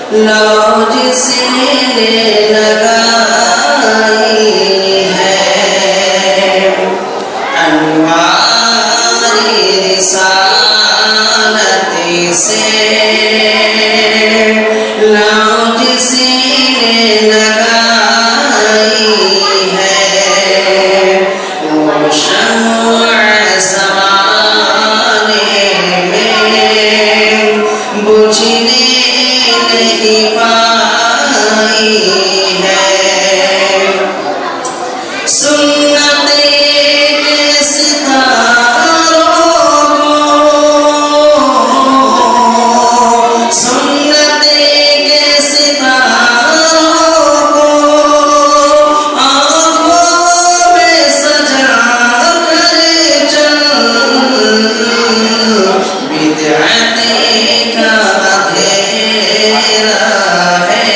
لو جس نے لگائی ہے انوار رسالت سے، لو جس نے لگائی ہے وہ شمع زمانے میں بجھنے نہیں پائی ہے، سنت کے ستاروں کو، سنت کے ستاروں کو آنکھوں میں سجا کر چل، بدعت کا اندھیرا ہے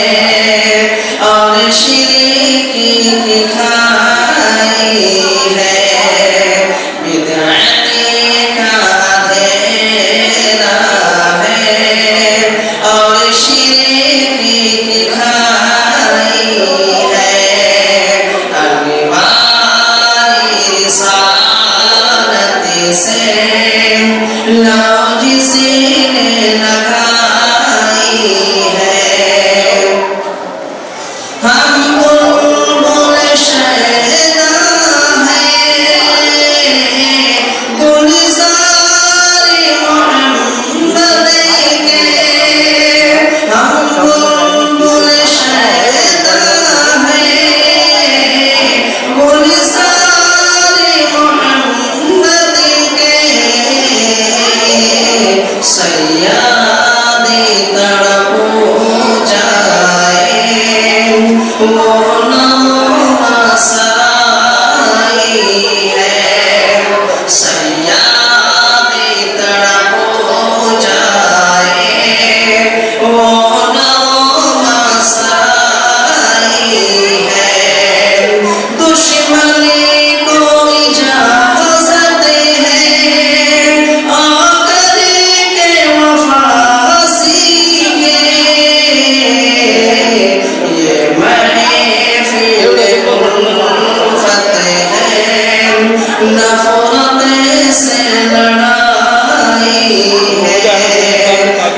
اور شرک کی کھائی ہے، بدعت کا اندھیرا ہے اور شرک کی کھائی ہے، انوار رسالت سے، لو جس نے لگائی ہے، ہم بلبل شیدا ہیں گلزار محمد کے، ہم بلبل شیدا ہیں گلزار محمد کے، صیاد تڑپ جائے وہ نومسائی ہے، صیاد تڑپ جائے وہ نومسائی ہے، دشمنی کو اجازت ہے آ کر کے وفا سیکھے، یہ محفل الفت ہے نفرت سے لڑائی ہے،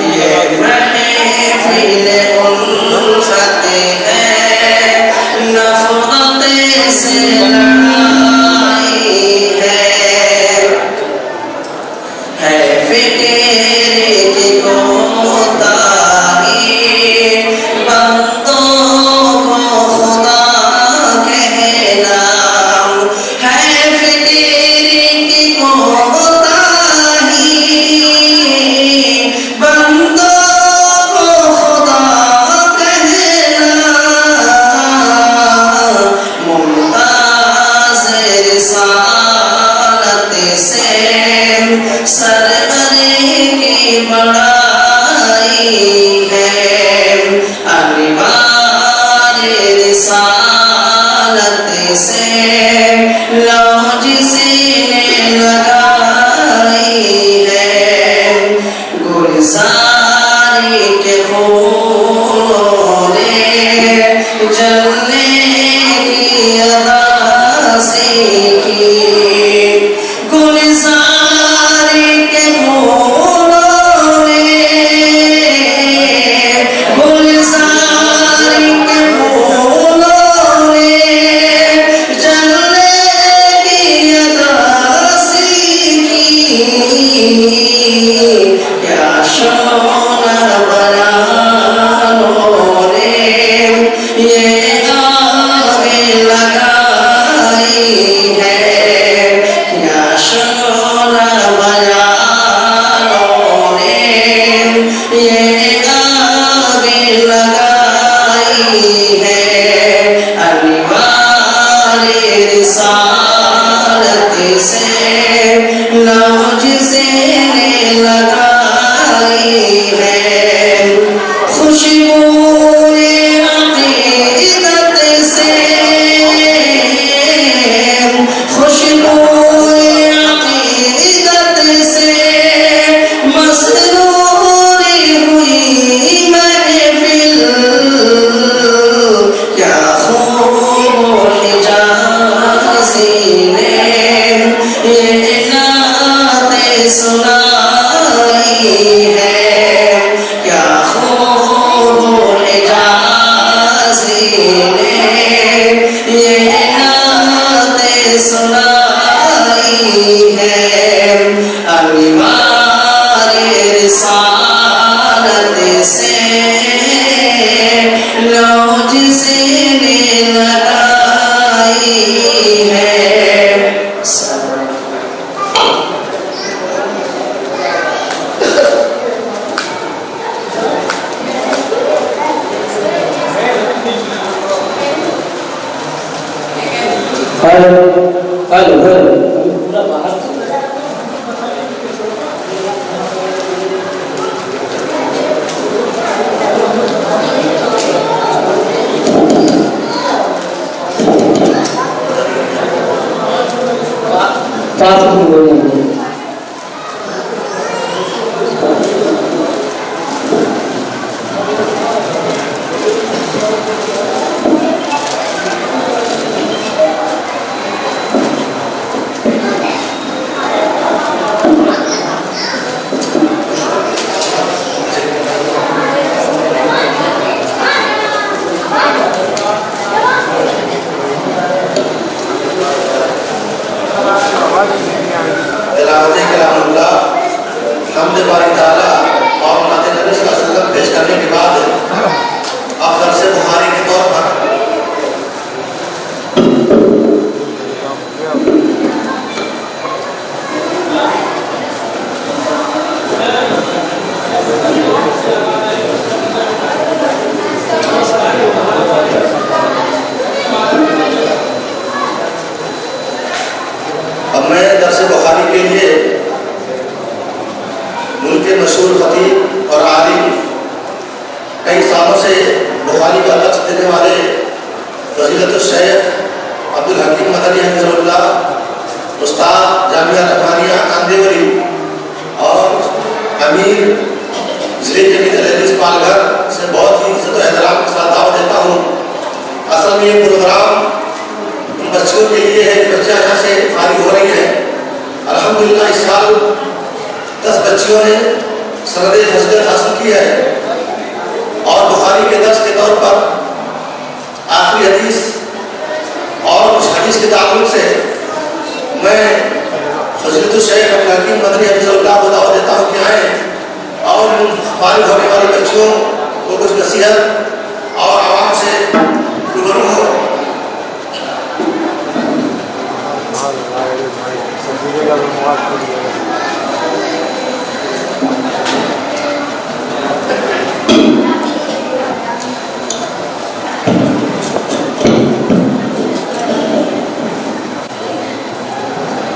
یہ محفل الفت ہے نفرت سے لڑائی ہے فکر کی کوتاہی بندوں کو خدا کہنا، ہے فکر کی کوتاہی بندوں کو خدا کہنا، ممتاز رسالت سے سرور کی بڑائی ہے، انوار رسالت سے، لو جس نے لگائی ہے، گلزار کے پھولوں نے جلنے کی ادا سیکھی، گلزار کے پھولوں نے نے یہ نعت سنائی ہے انوار رسالت سے لو جس نے لگائی ہے.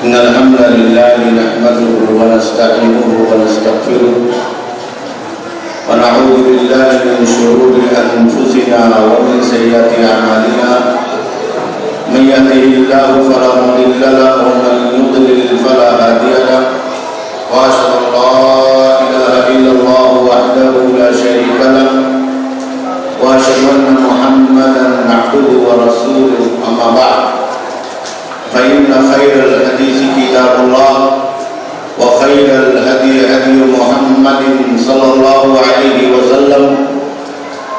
إن الحمد لله نحمده ونستعينه ونستغفره ونعوذ بالله من شرور أنفسنا ومن سيئات أعمالنا من يهده الله فلا مضل له ومن يضلل فلا هادي له وأشهد أن لا إله إلا الله وحده لا شريك له وأشهد أن محمدا عبده ورسوله أما بعد فإن خير الحديث كتاب الله وخير الهدي هدي محمد صلى الله عليه وسلم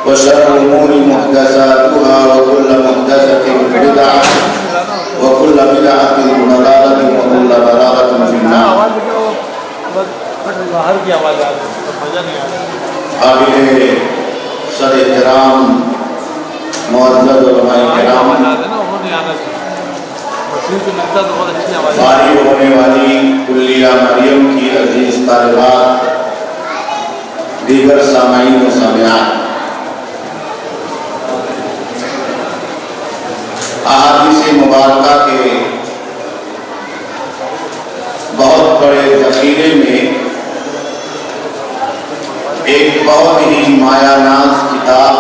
وشر الأمور محدثاتها وكل محدثة بدعة وكل بدعة ضلالة وكل ضلالة في النار. قابل صد احترام معزز علماء کرام، فارغ ہونے والی کلیہ مریم کی عزیز طالبات، دیگر سامعین و سامعات، احادیث مبارکہ کے بہت بڑے ذخیرے میں ایک بہت ہی مایہ ناز کتاب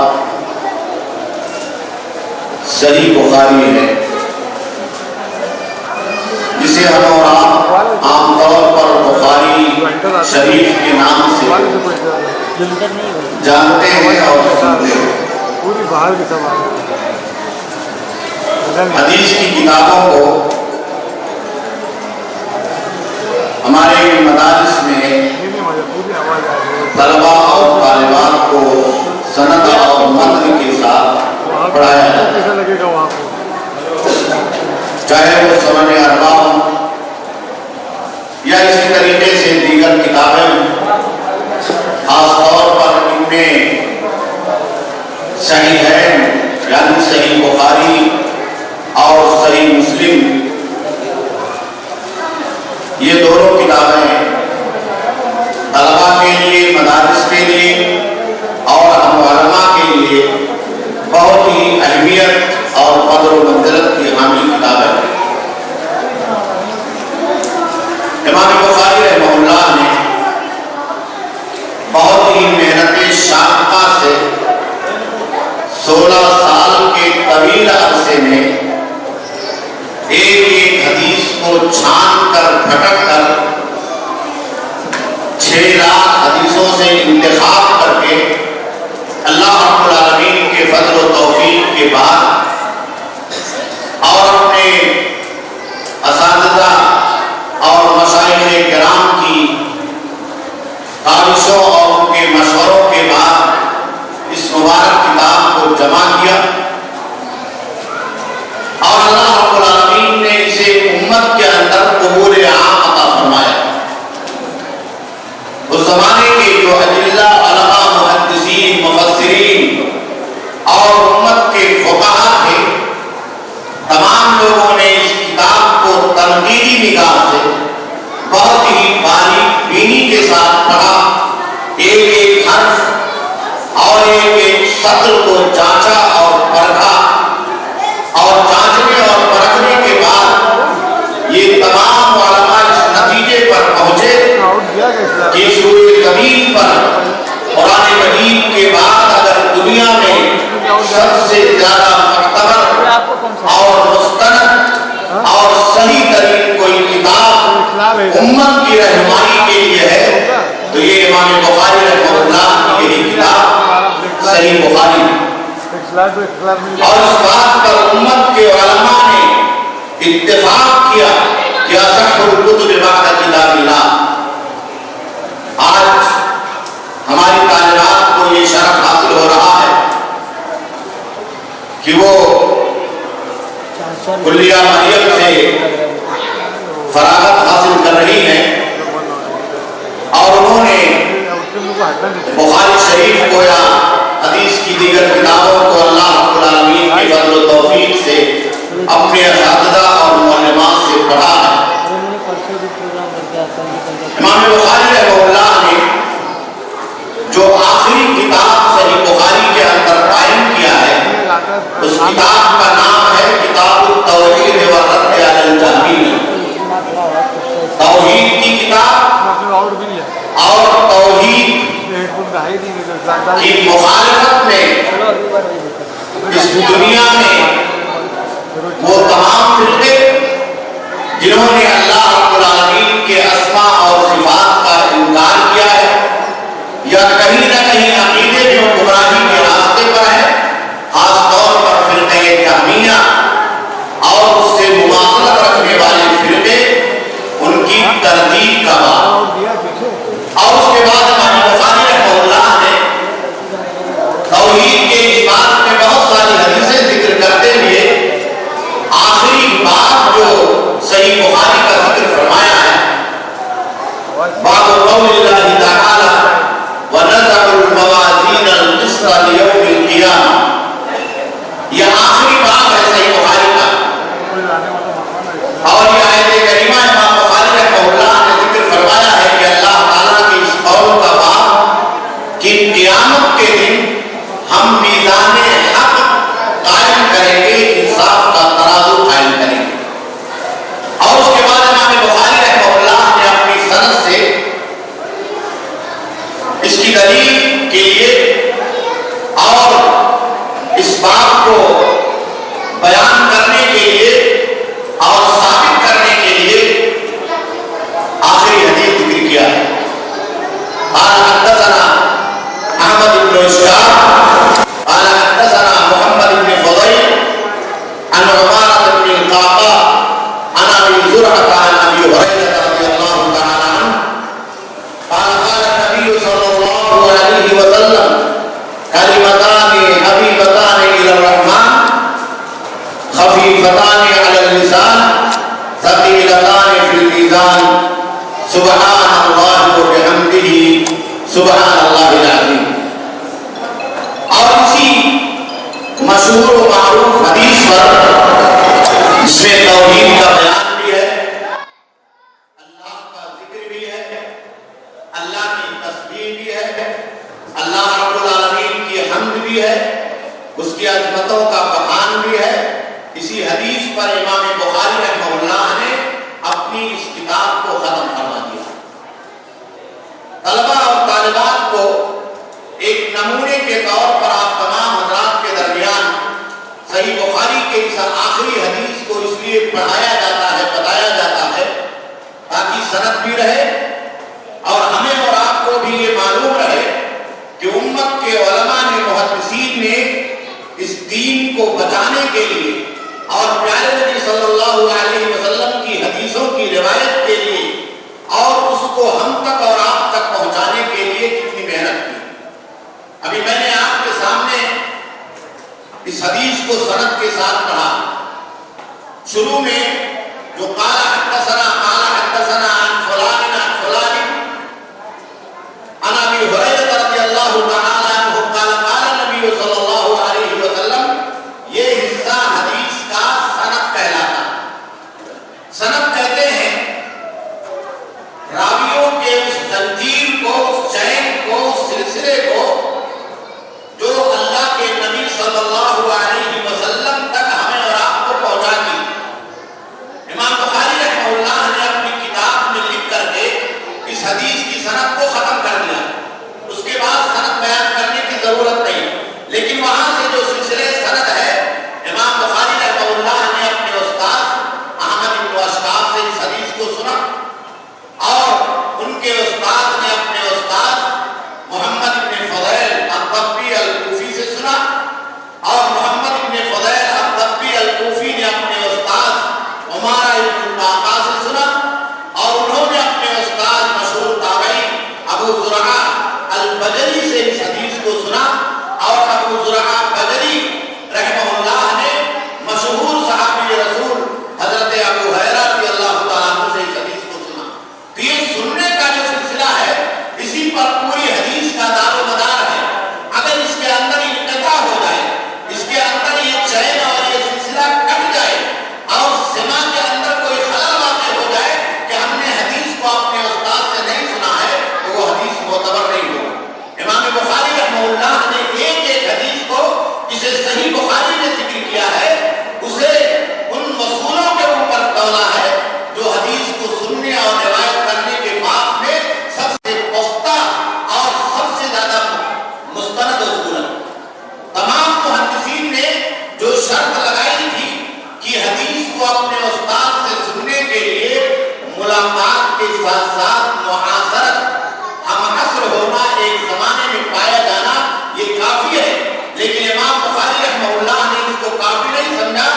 صحیح بخاری ہے، جسے ہم اور آپ عام طور پر بخاری شریف کے نام سے جانتے ہیں اور سنتے ہیں۔ حدیث کی کتابوں کو ہمارے مدارس میں طلباء اور طالبات کو سند اور متن کے ساتھ پڑھایا صحیحین یعنی صحیح بخاری اور صحیح مسلم، یہ دونوں کتابیں طلباء کے لیے، مدارس کے لیے اور ہم علماء کے لیے بہت ہی اہمیت اور قدر و منزلت کی حامل کتابیں ہیں۔ امام بخاری رحمہ اللہ نے بہت ہی محنت شاقہ سے 16 سال کے طویل عرصے میں ایک ایک حدیث کو چھان کر پھٹک کر 6 لاکھ حدیثوں سے انتخاب کر کے اللہ رب العالمین کے فضل و توفیق کے بعد اور اپنے اساتذہ اور مشائخ کرام کی کاوشوں اور ان کے مشوروں کے بعد اس مبارک کتاب کو جمع کیا اور اللہ رب العالمین نے اسے امت کے اندر قبول عام عطا فرمایا۔ اس زمانے کے جو اجلہ، علماء، محدثین، مفسرین اور امت کے فقہاء تھے، تمام لوگوں نے اس کتاب کو تنقیدی نگاہ سے بہت ہی باریک بینی کے ساتھ پڑھا، ایک ایک حرف اور ایک ایک سطر کو جانچا اور پرکھا، اور جانچنے اور پرکھنے کے بعد یہ تمام علماء اس نتیجے پر پہنچے کہ سورہ زمین پر قرآن مجید کے بعد اگر دنیا میں سب سے زیادہ معتبر اور مستند اور صحیح ترین کوئی کتاب امت کی رہنمائی کے لیے ہے تو یہ امام بخاری رحمہ اللہ کی یہی کتاب صحیح بخاری، اور اس بات پر امت کے علماء نے اتفاق کیا کہ اصح الکتب بعد کتاب اللہ۔ آج ہماری طالبات کو یہ شرف حاصل ہو رہا ہے کہ وہ کلیہ مریم سے فراغت حاصل کر رہی ہیں اور انہوں نے بخاری شریف کو یا حدیث کی دیگر کتابوں کو اللہ رب العالمین کے فضل و توفیق سے اپنے اساتذہ اور معلمات سے پڑھا ہے۔ امام بخاری رحمہ اللہ نے جو آخری کتاب صحیح بخاری کے اندر قائم کیا ہے اس کتاب کا نام ہے کتاب التوحید والرد علی الجہمیہ، توحید کی کتاب اور توحید کی مخالفت میں اس دنیا میں وہ تمام فرقے جنہوں نے اللہ رب العالمین کے اسماء اور صفات کا انکار کیا ہے یا کہیں نہ کہیں عقیدے جو گمراہی کے راستے پر ہے، خاص طور پر فرقہ جہمیہ اور اس سے مماثلت رکھنے والے فرقے، ان کی تردید کا باب، اور اس کے بعد امام بخاری رحمہ اللہ نے توحید کے اس بات میں بہت ساری حدیثیں ذکر کرتے ہوئے آخری بات جو صحیح بخاری کا ذکر فرمایا ہے، باب قول اللہ تعالی وَنَضَعُ الْمَوَازِينَ الْقِسْطَ لِيَوْمِ الْقِيَامَةِ، یہ آخری باب ہے صحیح بخاری کا، اور یہ آیت کریمہ امام بخاری رحمہ اللہ نے ذکر فرمایا ہے کہ اللہ تعالیٰ کے اس قول کا باب کہ قیامت کے دن ہم میزان حق قائم کریں گے، انصاف کا ترازو قائم کریں گے۔ اور اس کے بعد امام بخاری رحمہ اللہ نے اپنی سند سے اس کی دلیل کے لیے اور اس بات کو بیان کرنے کے لیے اور ثابت کرنے کے لیے آخری حدیث ذکر کیا ہے۔ قال حدثنا احمد بن اسحاق قال حدثنا محمد بن فضيل عن عمارة بن القعقاع عن ابي زرعة عن ابي هريرة رضي الله تعالى عنه قال قال النبي صلى الله عليه وسلم كلمتان حبيبتان الى الرحمن خفيفتان على اللسان ثقيلتان في الميزان سبحان الله وبحمده سبحان اللہ العظیم۔ اور اسی معروف حدیث پر اس میں توحید کا بیان بھی ہے، اللہ کا ذکر بھی ہے، اللہ کی تسبیح بھی ہے، اللہ رب العالمین کی حمد بھی ہے، اس کی عظمتوں کا بیان بھی ہے۔ اسی حدیث پر امام بخاری رحمہ اللہ نے اپنی اس کتاب کو ختم فرما دیا۔ طلبہ اور طالبات کو ایک نمونے کے طور پر آپ تمام حضرات کے درمیان صحیح بخاری کے اس آخری حدیث کو اس لیے پڑھایا جاتا ہے، بتایا جاتا ہے تاکہ سند بھی رہے اور ہمیں اور آپ کو بھی یہ معلوم رہے کہ امت کے علماء نے، محدثین نے اس دین کو بچانے کے لیے اور پیارے نبی صلی اللہ علیہ وسلم کی حدیثوں کی روایت کے لیے اور اس کو ہم تک اور آپ تک پہنچانے کے لیے کتنی محنت کی۔ ابھی میں نے آپ کے سامنے اس حدیث کو سند کے ساتھ پڑھا۔ شروع میں جو قال حدثنا عن فلان عن فلان عن ابی ہریرہ رضی اللہ تعالی عنہ قال قال النبی صلی اللہ علیہ وسلم، یہ حصہ حدیث کا سند کہلاتا۔ سند کہتے ہیں راویوں کے اس زنجیر کو، اس چین کو، اس سلسلے کو جو اللہ کے نبی صلی اللہ علیہ وسلم تک ہمیں اور آپ کو پہنچا دی۔ امام بخاری رحمہ اللہ نے اپنی کتاب میں لکھ کر کے اس حدیث کی سند کو ختم کر دیا۔ اس کے بعد سند بیان کرنے کی ضرورت نہیں، لیکن وہاں سے جو سلسلے سند ہے، امام بخاری رحمہ اللہ نے اپنے استاد احمد بن اشکاب سے اس حدیث کو سنا اور ان کے استاد نے اپنے استاد محمد بن فضیل الضبی الکوفی سے سنا اور محمد بن فضیل الضبی الکوفی نے اپنے استاد عمارہ بن القعقاع سے سنا اور انہوں نے اپنے استاد مشہور تابعی ابو زرعہ البجلی سے اس حدیث کو سنا اور ابو زرعہ بجلی رحمہ اللہ نے مشہور صحابی رسول حضرت ابو ہریرہ رضی اللہ تعالیٰ عنہ سے اس حدیث کو سنا۔ تو یہ سننے کا جو سلسلہ ہے، اسی پر پوری حدیث کا دار و مدار ہے۔ اگر اس کے اندر انقطاع ہو جائے، اس کے اندر یہ چین اور یہ سلسلہ کٹ جائے اور سماع کے اندر کوئی خلل واقع ہو جائے کہ ہم نے حدیث کو اپنے استاد سے نہیں سنا ہے، تو وہ حدیث معتبر نہیں ہوگا۔ امام بخاری رحمہ اللہ نے ایک ایک حدیث کو جسے صحیح بخاری نے ذکر کیا ہے، اسے ان اصولوں کے اوپر تولا ہے جو حدیث کو سننے اور روایت کرنے کے بعد میں سب سے پختہ اور سب سے زیادہ مستند اصول ہے۔ تمام محدثین نے جو شرط لگائی تھی کہ حدیث کو اپنے استاد سے سننے کے لیے ملاقات کے ساتھ ساتھ معاصرت، ہم عصر ہونا، ایک زمانے میں پایا جانا، یہ کافی ہے، لیکن امام بخاری رحمہ اللہ نے اس کو کافی نہیں سمجھا۔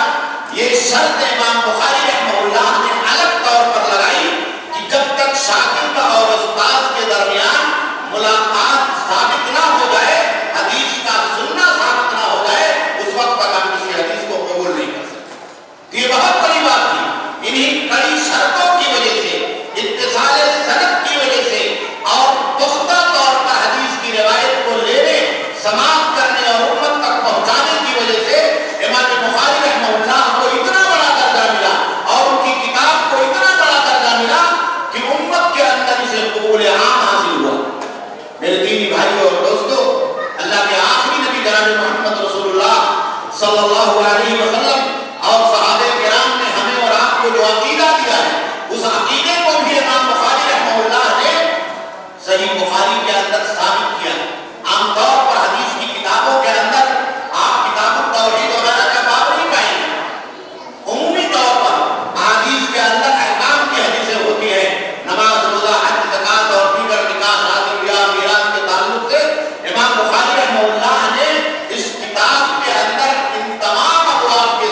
یہ شرط امام بخاری رحمہ اللہ نے الگ طور پر لگائی کہ جب تک شاگرد اور استاد کے درمیان ملاقات ثابت نہ ہو جائے، حدیث کا سننا ثابت نہ ہو جائے، اس وقت تک ہم کسی حدیث کو قبول نہیں کر سکتے۔ یہ بہت بڑی بات تھی۔ انہی کڑی شرطوں کی وجہ سے، اتصال سند کی وجہ سے اور پختہ طور پر حدیث کی روایت کو لینے، سماعت کرنے اور امت تک پہنچانے کی وجہ سے امام بخاری رحمہ اللہ کو اتنا بڑا درجہ ملا اور ان کی کتاب کو اتنا بڑا درجہ ملا کہ امت کے اندر اسے قبول عام حاصل ہوا۔ میرے دینی بھائیوں اور دوستو، اللہ کے آخری نبی جناب محمد رسول اللہ صلی اللہ علیہ وسلم اور صحابہ کرام نے ہمیں اور آپ کو جو عقیدہ دیا ہے، اس عقیدے کو بھی امام بخاری رحمہ اللہ نے صحیح بخاری کے اندر ثابت کیا۔ عام طور پر حدیث کی کتابوں کے اندر آپ کتاب التوحید وغیرہ کا باب نہیں پائیں گے۔ عمومی طور پر حدیث کے اندر احکام کی حدیثیں ہوتی ہیں، نماز، روزہ، حج، زکات اور دیگر نکاح، شادی، بیاہ، میراث کے تعلق سے امام بخاری رحمہ اللہ نے اس کتاب کے اندر ان تمام ابواب کے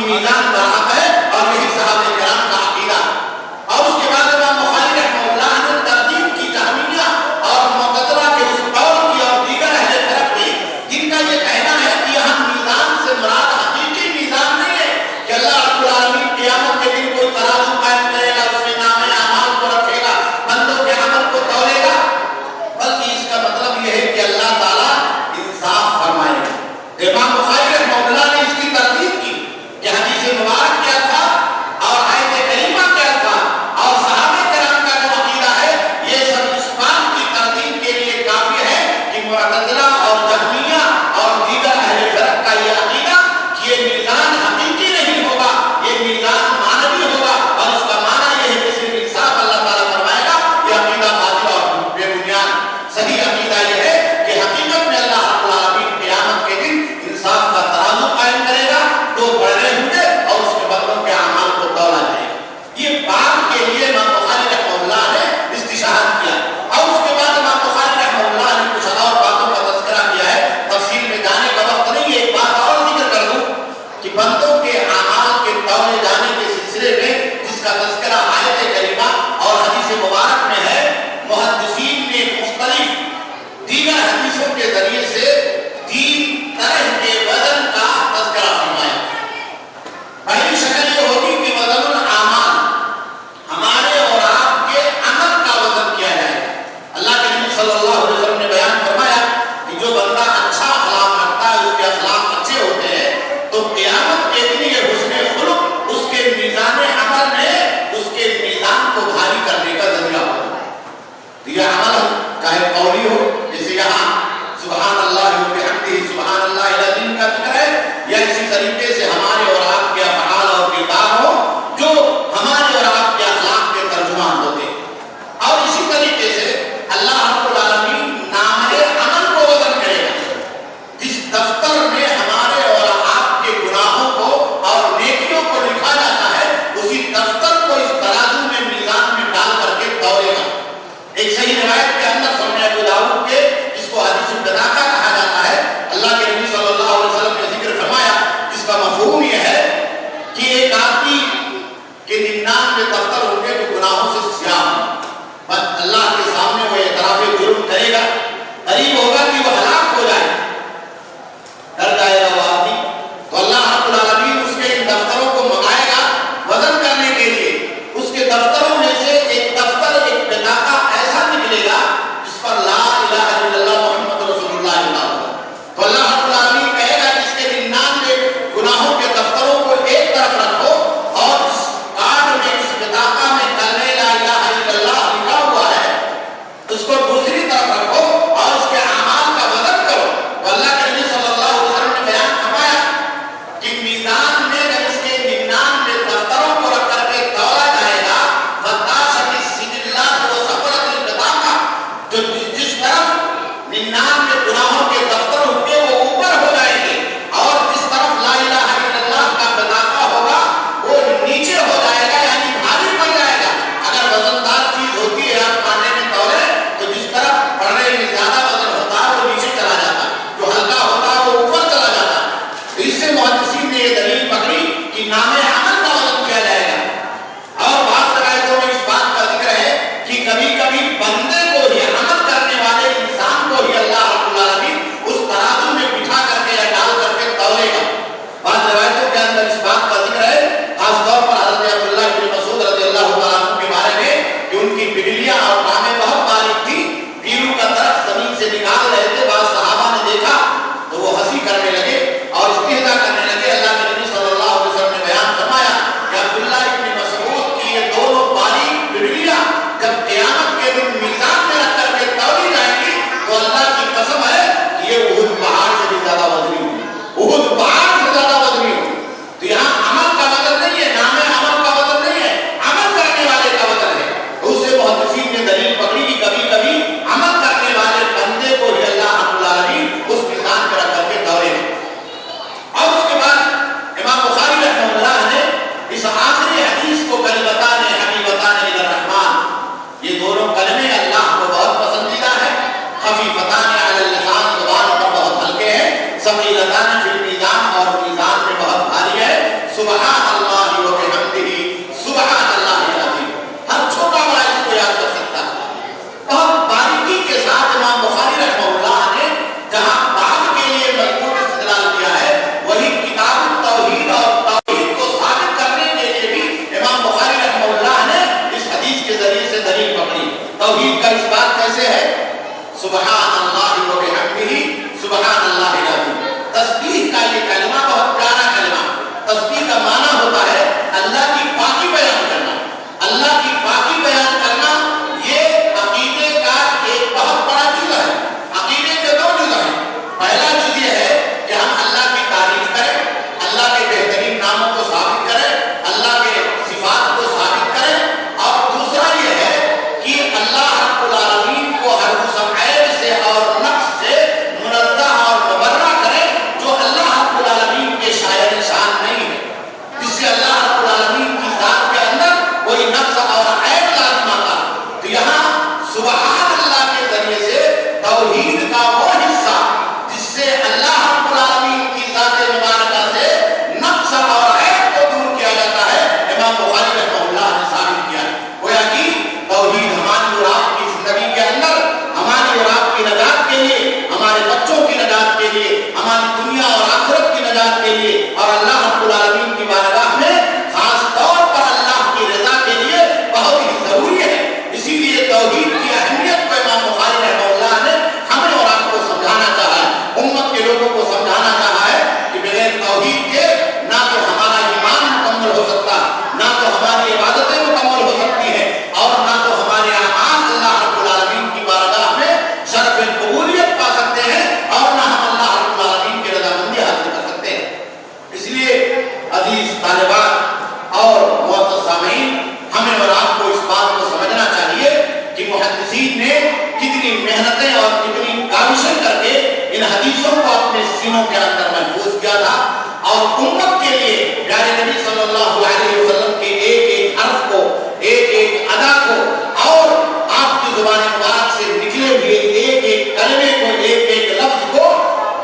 میزان برحق ہے اور یہی صحابہ کرام کا عقیدہ. اور اس کے بعد امام بخاری رحمہ اللہ نے ترتیب کی جہمیہ اور معتزلہ کے اس قول کی اور دیگر اہل فرق کی جن کا یہ کہنا ہے کہ یہاں میزان سے مراد حقیقی میزان نہیں ہے کہ اللہ رب العالمین قیامت کے دن کوئی ترازو قائم کرے گا، اس میں نام اعمال کو رکھے گا، بندوں کے عمل کو تولے گا، بلکہ اس کا مطلب یہ ہے کہ اللہ تعالیٰ انصاف فرمائے گا. امام بخاری رحمہ اللہ نے اس کی ترتیب کی کہ حدیث مبارک کیا تھا اور آیت کریمہ کیا تھا اور صحابہ کرام کا جو عقیدہ ہے، یہ سب اس بات کی ترتیب کے لیے کافی ہے کہ معتزلہ اور جہمیہ اور دیگر اہل فرق کا یہ عقیدہ کہ یہ میزان حقیقی نہیں ہوگا، یہ میزان معنوی ہوگا اور اس کا معنی یہ ہے کہ صرف انصاف اللہ تعالیٰ فرمائے گا، یہ عقیدہ باطل اور بے بنیاد. صحیح عقیدہ یہ ہے کہ حقیقت میں اللہ رب العالمین قیامت کے دن انصاف کا ترازو قائم کرے گا، دو بڑے ہوں گے اور اس کے بندوں کے اعمال کو تولا جائے گا. یہ بات کے لیے امام بخاری رحمہ اللہ نے استشہاد کیا اور اس کے بعد امام بخاری رحمہ اللہ نے کچھ اور باتوں کا تذکرہ کیا ہے. تفصیل میں جانے کا وقت نہیں ہے، ایک بات اور ذکر کر دوں کہ بندوں کے اعمال کے تولے جانے کے سلسلے میں جس کا تذکرہ آیت کریمہ اور حدیث مبارک میں ہے، محدثین نے مختلف دیگر حدیثوں کے ذریعے سے 3 طرح کے وزن کا تذکرہ فرمایا. پہلی شکل یہ ہوگی کہ وزن الاعمال، ہمارے اور آپ کے عمل کا وزن کیا جائے. اللہ کے نبی صلی اللہ علیہ وسلم نے بیان فرمایا کہ جو بندہ اچھا اخلاق رکھتا ہے، اس کے اخلاق اچھے ہوتے ہیں، تو قیامت کے دن یہ حسن خلق اس کے میزان عمل میں اس کے میزان کو بھاری کرنے کا ذریعہ ہوگا. سبحان اللہ و بحمدہ سبحان اللہ العظیم. ہر چھوٹا بڑا اس کو یاد کر سکتا ہے. بہت باریکی کے ساتھ امام بخاری رحمہ اللہ نے جہاں بعد کے لیے مضبوط استدلال کیا ہے، وہی کتاب التوحید اور توحید کو ثابت کرنے کے لیے بھی امام بخاری رحمہ اللہ نے اس حدیث کے ذریعے سے دلیل پکڑی. توحید کا اس بات کیسے ہے؟ سبحان اللہ و بحمدہ سبحان اللہ العظیم. تسبیح کا یہ کلمہ بہت پیارا کلمہ. تسبیح کا معنی ہوتا ہے اللہ کی پاکی بیان کرنا. اللہ کی پاکی بیان کرنا یہ عقیدے کا ایک بہت بڑا جزء ہے. عقیدے کے دو جزء ہیں. پہلا جز یہ ہے کہ ہم اللہ کی تعریف کریں، اللہ کے بہترین ناموں کو ثابت کریں، اللہ کے صفات کو ثابت کریں. اور دوسرا یہ ہے کہ اللہ رب العالمین کو ہر قسم عیب سے اور نقص سے منزہ اور مبرہ کریں جو اللہ رب العالمین کے شاعر شان نہیں ہے، جس سے اللہ رب العالمین کی ذات کے اندر کوئی نقص اور عیب لازم آتا. تو یہاں سبحان اللہ کے ذریعے سے توحید کا وہ حصہ جس سے اللہ رب العالمین کی ذات مبارکہ سے نقص اور عیب کو دور کیا جاتا ہے، امام بخاری رحمہ اللہ نے ثابت کیا. گویا کہ توحید ہماری اور آپ کی زندگی کے اندر ہماری اور آپ کی نجات کے لیے، ہمارے بچوں کی نجات کے لیے، ہماری دنیا اور آخرت کی نجات کے لیے اور اللہ رب العالمین کی بارگاہ میں خاص طور پر اللہ کی رضا کے لیے بہت ہی ضروری ہے. اسی لیے توحید کی اہمیت کو امام بخاری رحمہ اللہ نے ہمیں اور آپ کو سمجھانا چاہا ہے، امت کے لوگوں کو سمجھانا چاہا ہے کہ بغیر توحید کے نہ تو ہمارا ایمان مکمل ہو سکتا، نہ تو ہماری عبادتیں مکمل ہو سکتی ہیں، اور نہ تو ہمارے اعمال اللہ رب العالمین کی بارگاہ میں شرف قبولیت پا سکتے ہیں، اور نہ ہم اللہ رب العالمین کی رضامندی حاصل کر سکتے ہیں. اس لیے عزیز طالبات اور معزز سامعین، ہمیں اور آپ کو اس بات کو سمجھنا چاہیے کہ محدثین نے کتنی محنتیں اور کتنی کاوشیں کر کے ان حدیثوں کو اپنے سینوں کے اندر محفوظ کیا تھا، اور امت کے لیے پیارے نبی صلی اللہ علیہ وسلم کے ایک ایک حرف کو، ایک ایک ادا کو، اور آپ کی زبان مبارک سے نکلے ہوئے ایک ایک کلمے کو، ایک ایک لفظ کو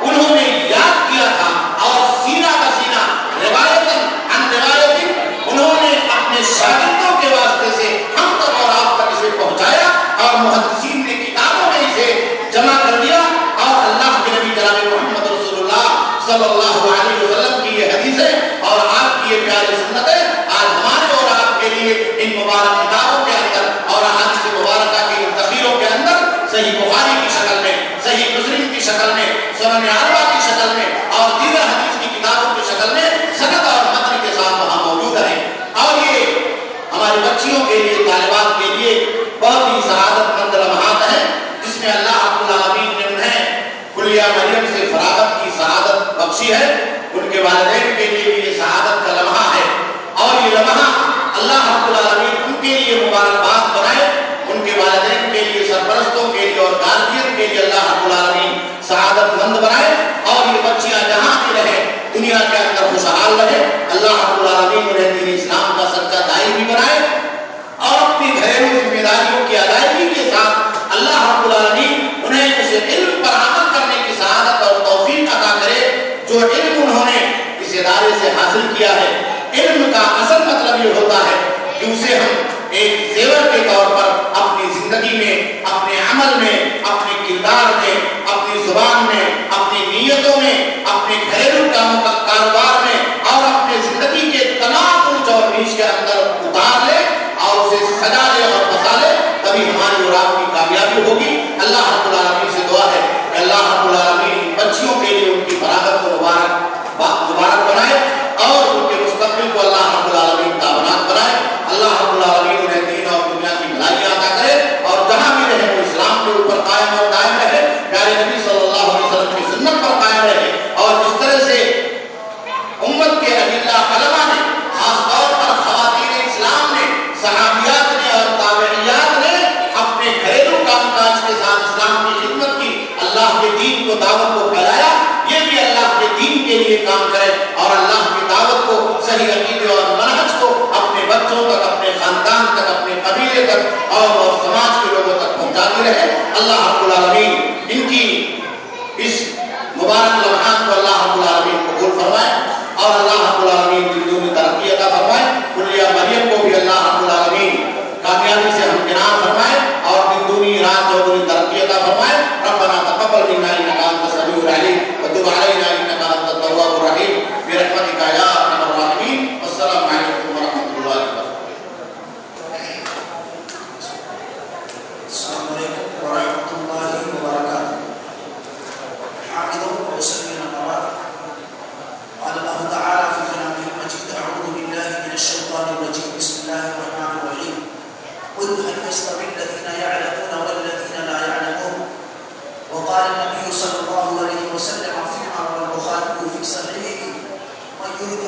انہوں نے یاد کیا تھا، اور سینہ کا سینہ روایتاً عن روایتاً انہوں نے اپنے شاگردوں کے واسطے سے ہم تک اور آپ تک اسے پہنچایا، اور محدثین نے کتابوں میں اسے جمع کر دیا. اور اللہ کے نبی جناب محمد رسول اللہ صلی اللہ علیہ وسلم کی یہ حدیثیں اور آپ کی یہ پیاری سنتیں آج ہمارے اور آپ کے لیے ان مبارک کتابوں کے اندر اور احادیث مبارکہ کے ان ذخیروں کے اندر صحیح بخاری کی شکل میں، صحیح مسلم کی شکل میں، سنن اربعہ کی شکل میں اور دیگر حدیث کی کتابوں کی شکل میں سند اور متن کے ساتھ وہاں موجود ہیں. اور یہ ہماری بچیوں کے لیے، طالبات کے لیے بہت ہی سعادت مند لمحات ہیں، جس میں اللہ رب العالمین نے انہیں کلیہ مریم سے فراغت کی سعادت بخشی ہے. ان کے والدین کے لیے بھی یہ سعادت کا لمحہ ہے، اور یہ لمحہ اللہ رب العالمین ان کے لیے مبارکباد بنائے. ان کے والدین کے لیے، سرپرستوں کے لیے اور گارجین کے لیے اللہ رب العالمین سعادت مند بنائے، اور یہ بچیاں جہاں بھی رہے دنیا کے اندر خوشحال رہے. اللہ رب العالمین انہیں دین اسلام کا سچا داعی بھی بنائے، اور اپنی گھریلو ذمہ داریوں کی ادائیگی کے ساتھ اللہ رب العالمین انہیں اس علم پر عمل کرنے کی سعادت اور توفیق عطا کرے جو علم انہوں نے اس ادارے سے حاصل کیا ہے. علم کا اصل مطلب یہ ہوتا ہے کہ اسے ہم ایک زیور کے طور پر اپنی زندگی میں، اپنے عمل میں، اپنے کردار میں، اپنی زبان میں، اپنی نیتوں میں، اپنے گھریلو کاموں کا کاروبار میں اور اپنے زندگی کے تمام اونچ اور نیچ کے اندر اتار لے اور اسے سجا لے اور بسا لے، تبھی ہماری اور آپ کی کامیابی ہوگی. اللہ رب العالمین سے دعا ہے کہ اللہ رب العالمین بچیوں کے لیے ان کی فراغت کو مبارک بنائے، اور ان کے مستقبل کو اللہ رب العالمین تابناک بنائے. اللہ رب العالمین انہیں دین اور دنیا کی بھلائی عطا کرے، اور جہاں بھی رہے وہ اسلام کے اوپر قائم اور دائم رہے، پیارے نبی صلی اللہ علیہ وسلم کی سنت پر قائم رہے. اور جس طرح سے امت کے اجلہ علماء نے، خاص طور پر خواتین اسلام نے، صحابیات نے اور تابعیات نے اپنے گھریلو کام کاج کے ساتھ اسلام کی خدمت کی، اللہ کے دین کو، دعوت کو پھیلایا، یہ بھی اللہ کے دین کے لیے کام کرے اور اللہ کی دعوت کو، صحیح عقیدے اور منہج کو اپنے بچوں تک، اپنے خاندان تک، اپنے قبیلے تک اور سماج کے لوگوں تک پہنچاتی رہے. اللہ رب العالمین ان کی اس مبارک لمحات کو اللہ رب العالمین قبول فرمائے، اور اللہ رب العالمین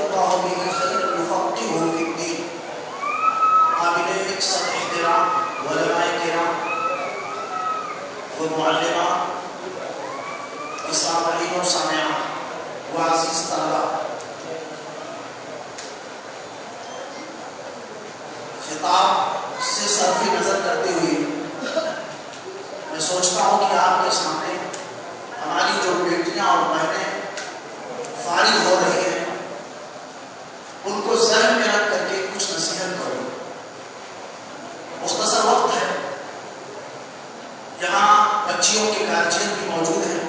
اللہ به خیرا یفقهه فی الدین۔ قابل سب احترام علماء کرام و معلمات، سامعین و سامعات و عزیز طلبہ، خطاب سے صرف نظر کرتے ہوئے میں سوچتا ہوں کہ آپ کے سامنے ہماری جو بیٹیاں اور بہنیں فارغ ہو رہی ہیں ان کو ذہن میں رکھ کر کے کچھ نصیحت کروں۔ مختصر وقت ہے، یہاں بچیوں کے گارجین بھی موجود ہیں۔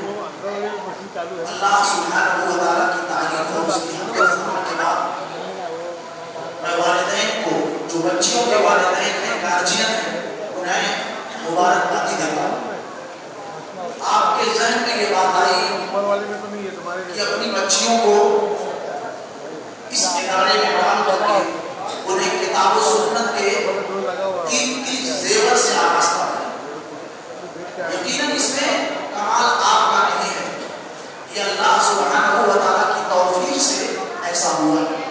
اللہ سبحانہ و تعالیٰ کی تعریف اور اس کی حمد ثنا کے بعد میں والدین کو، جو بچیوں کے والدین ہیں، گارجین ہیں، انہیں مبارکبادی دیتا ہوں۔ آپ کے ذہن میں یہ بات آئی کہ اپنی بچیوں کو اس ادارے میں ڈال کر کے انہیں کتاب و سنت کے قیمتی زیور سے آراستہ کریں۔ یقیناً اس میں کمال آپ کا نہیں ہے، یہ اللہ سبحانہ و تعالیٰ کی توفیق سے ایسا ہوا ہے۔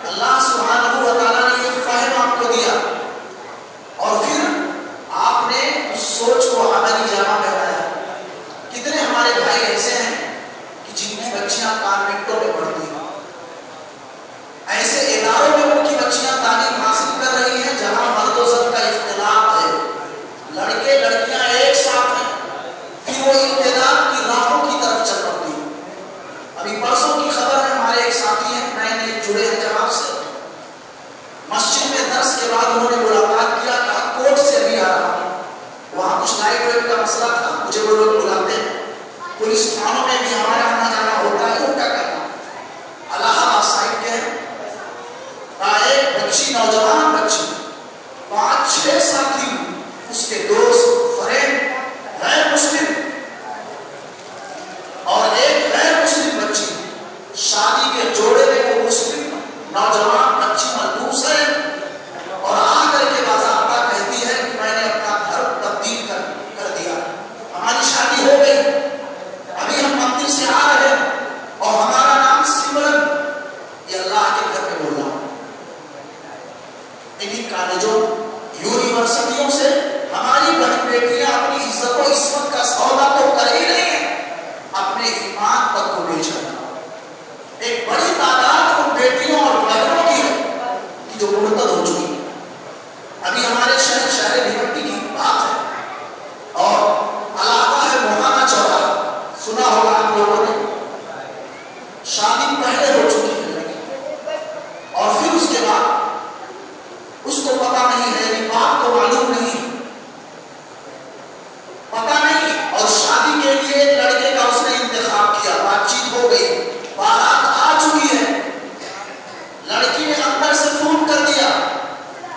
اللہ سبحانہ و تعالیٰ نے یہ فہم آپ کو دیا اور پھر آپ نے اس سوچ کو عملی جامہ پہنایا۔ کتنے ہمارے بھائی ایسے ہیں کہ جن کی بچیاں کانوینٹوں میں پڑھتی ہیں، ایسے اداروں میں ان کی بچیاں تعلیم حاصل کر رہی ہیں جہاں مرد و زن کا اختلاط ہے، لڑکے لڑکیاں ایک ساتھ ہیں، پھر وہ امتداد کی راہوں کی طرف چل پڑتی ہیں۔ ابھی پرسوں کی خبر ہے، ہمارے ایک ساتھی ہیں، نئے نئے جڑے ہیں جماعت سے، مسجد میں درس کے بعد انہوں نے ملاقات کیا، کہا کوٹ سے بھی آ رہا ہوں، وہاں کچھ لائٹ ویٹ کا مسئلہ تھا، مجھے وہ لوگ بلاتے ہیں، پولیس تھانوں میں بھی ہمارے آنا جانا ہوتا ہے، ان کا کرنا الہ آباد سائڈ کے ہیں۔ ایک بچی، نوجوان بچی، 5-6 ساتھی اس کے دوست فرینڈ غیر مسلم اور ایک غیر مسلم بچی، شادی کے جوڑے میں وہ مسلم نوجوان بچی ملبوس ہے اور آ کر کے باضابطہ کہتی ہے کہ میں نے اپنا گھر تبدیل کر دیا، ہماری شادی ہو گئی، ابھی ہم مندر سے آ رہے ہیں اور ہمارا نام سمرن، یہ اللہ کے گھر میں بول رہا ہوں۔ انہی کالجوں، یونیورسٹیوں سے ہماری بہن بیٹیاں اپنی عزت و عصمت کا سودا تو کر ہی رہی ہیں، اپنے ایمان تک کو بیچ رہے ہیں۔ ایک بڑی تعداد ان بیٹیوں اور بہنوں کی ہے کہ جو مرتد ہو چکی ہے۔ ابھی ہمارے شہر بھیمٹی کی بات ہے اور علاقہ ہے موہانا چوراہا، سنا ہوگا آپ لوگوں نے، شادی پہلے ہو چکی ہے اور پھر اس کے بعد اس کو پتا نہیں ہے، نکاح کو معلوم نہیں، پتا نہیں، اور شادی کے لیے لڑکے کا اس نے انتخاب کیا، بات چیت ہو گئی، بارات آ چکی ہے، لڑکی نے اندر سے فون کر دیا،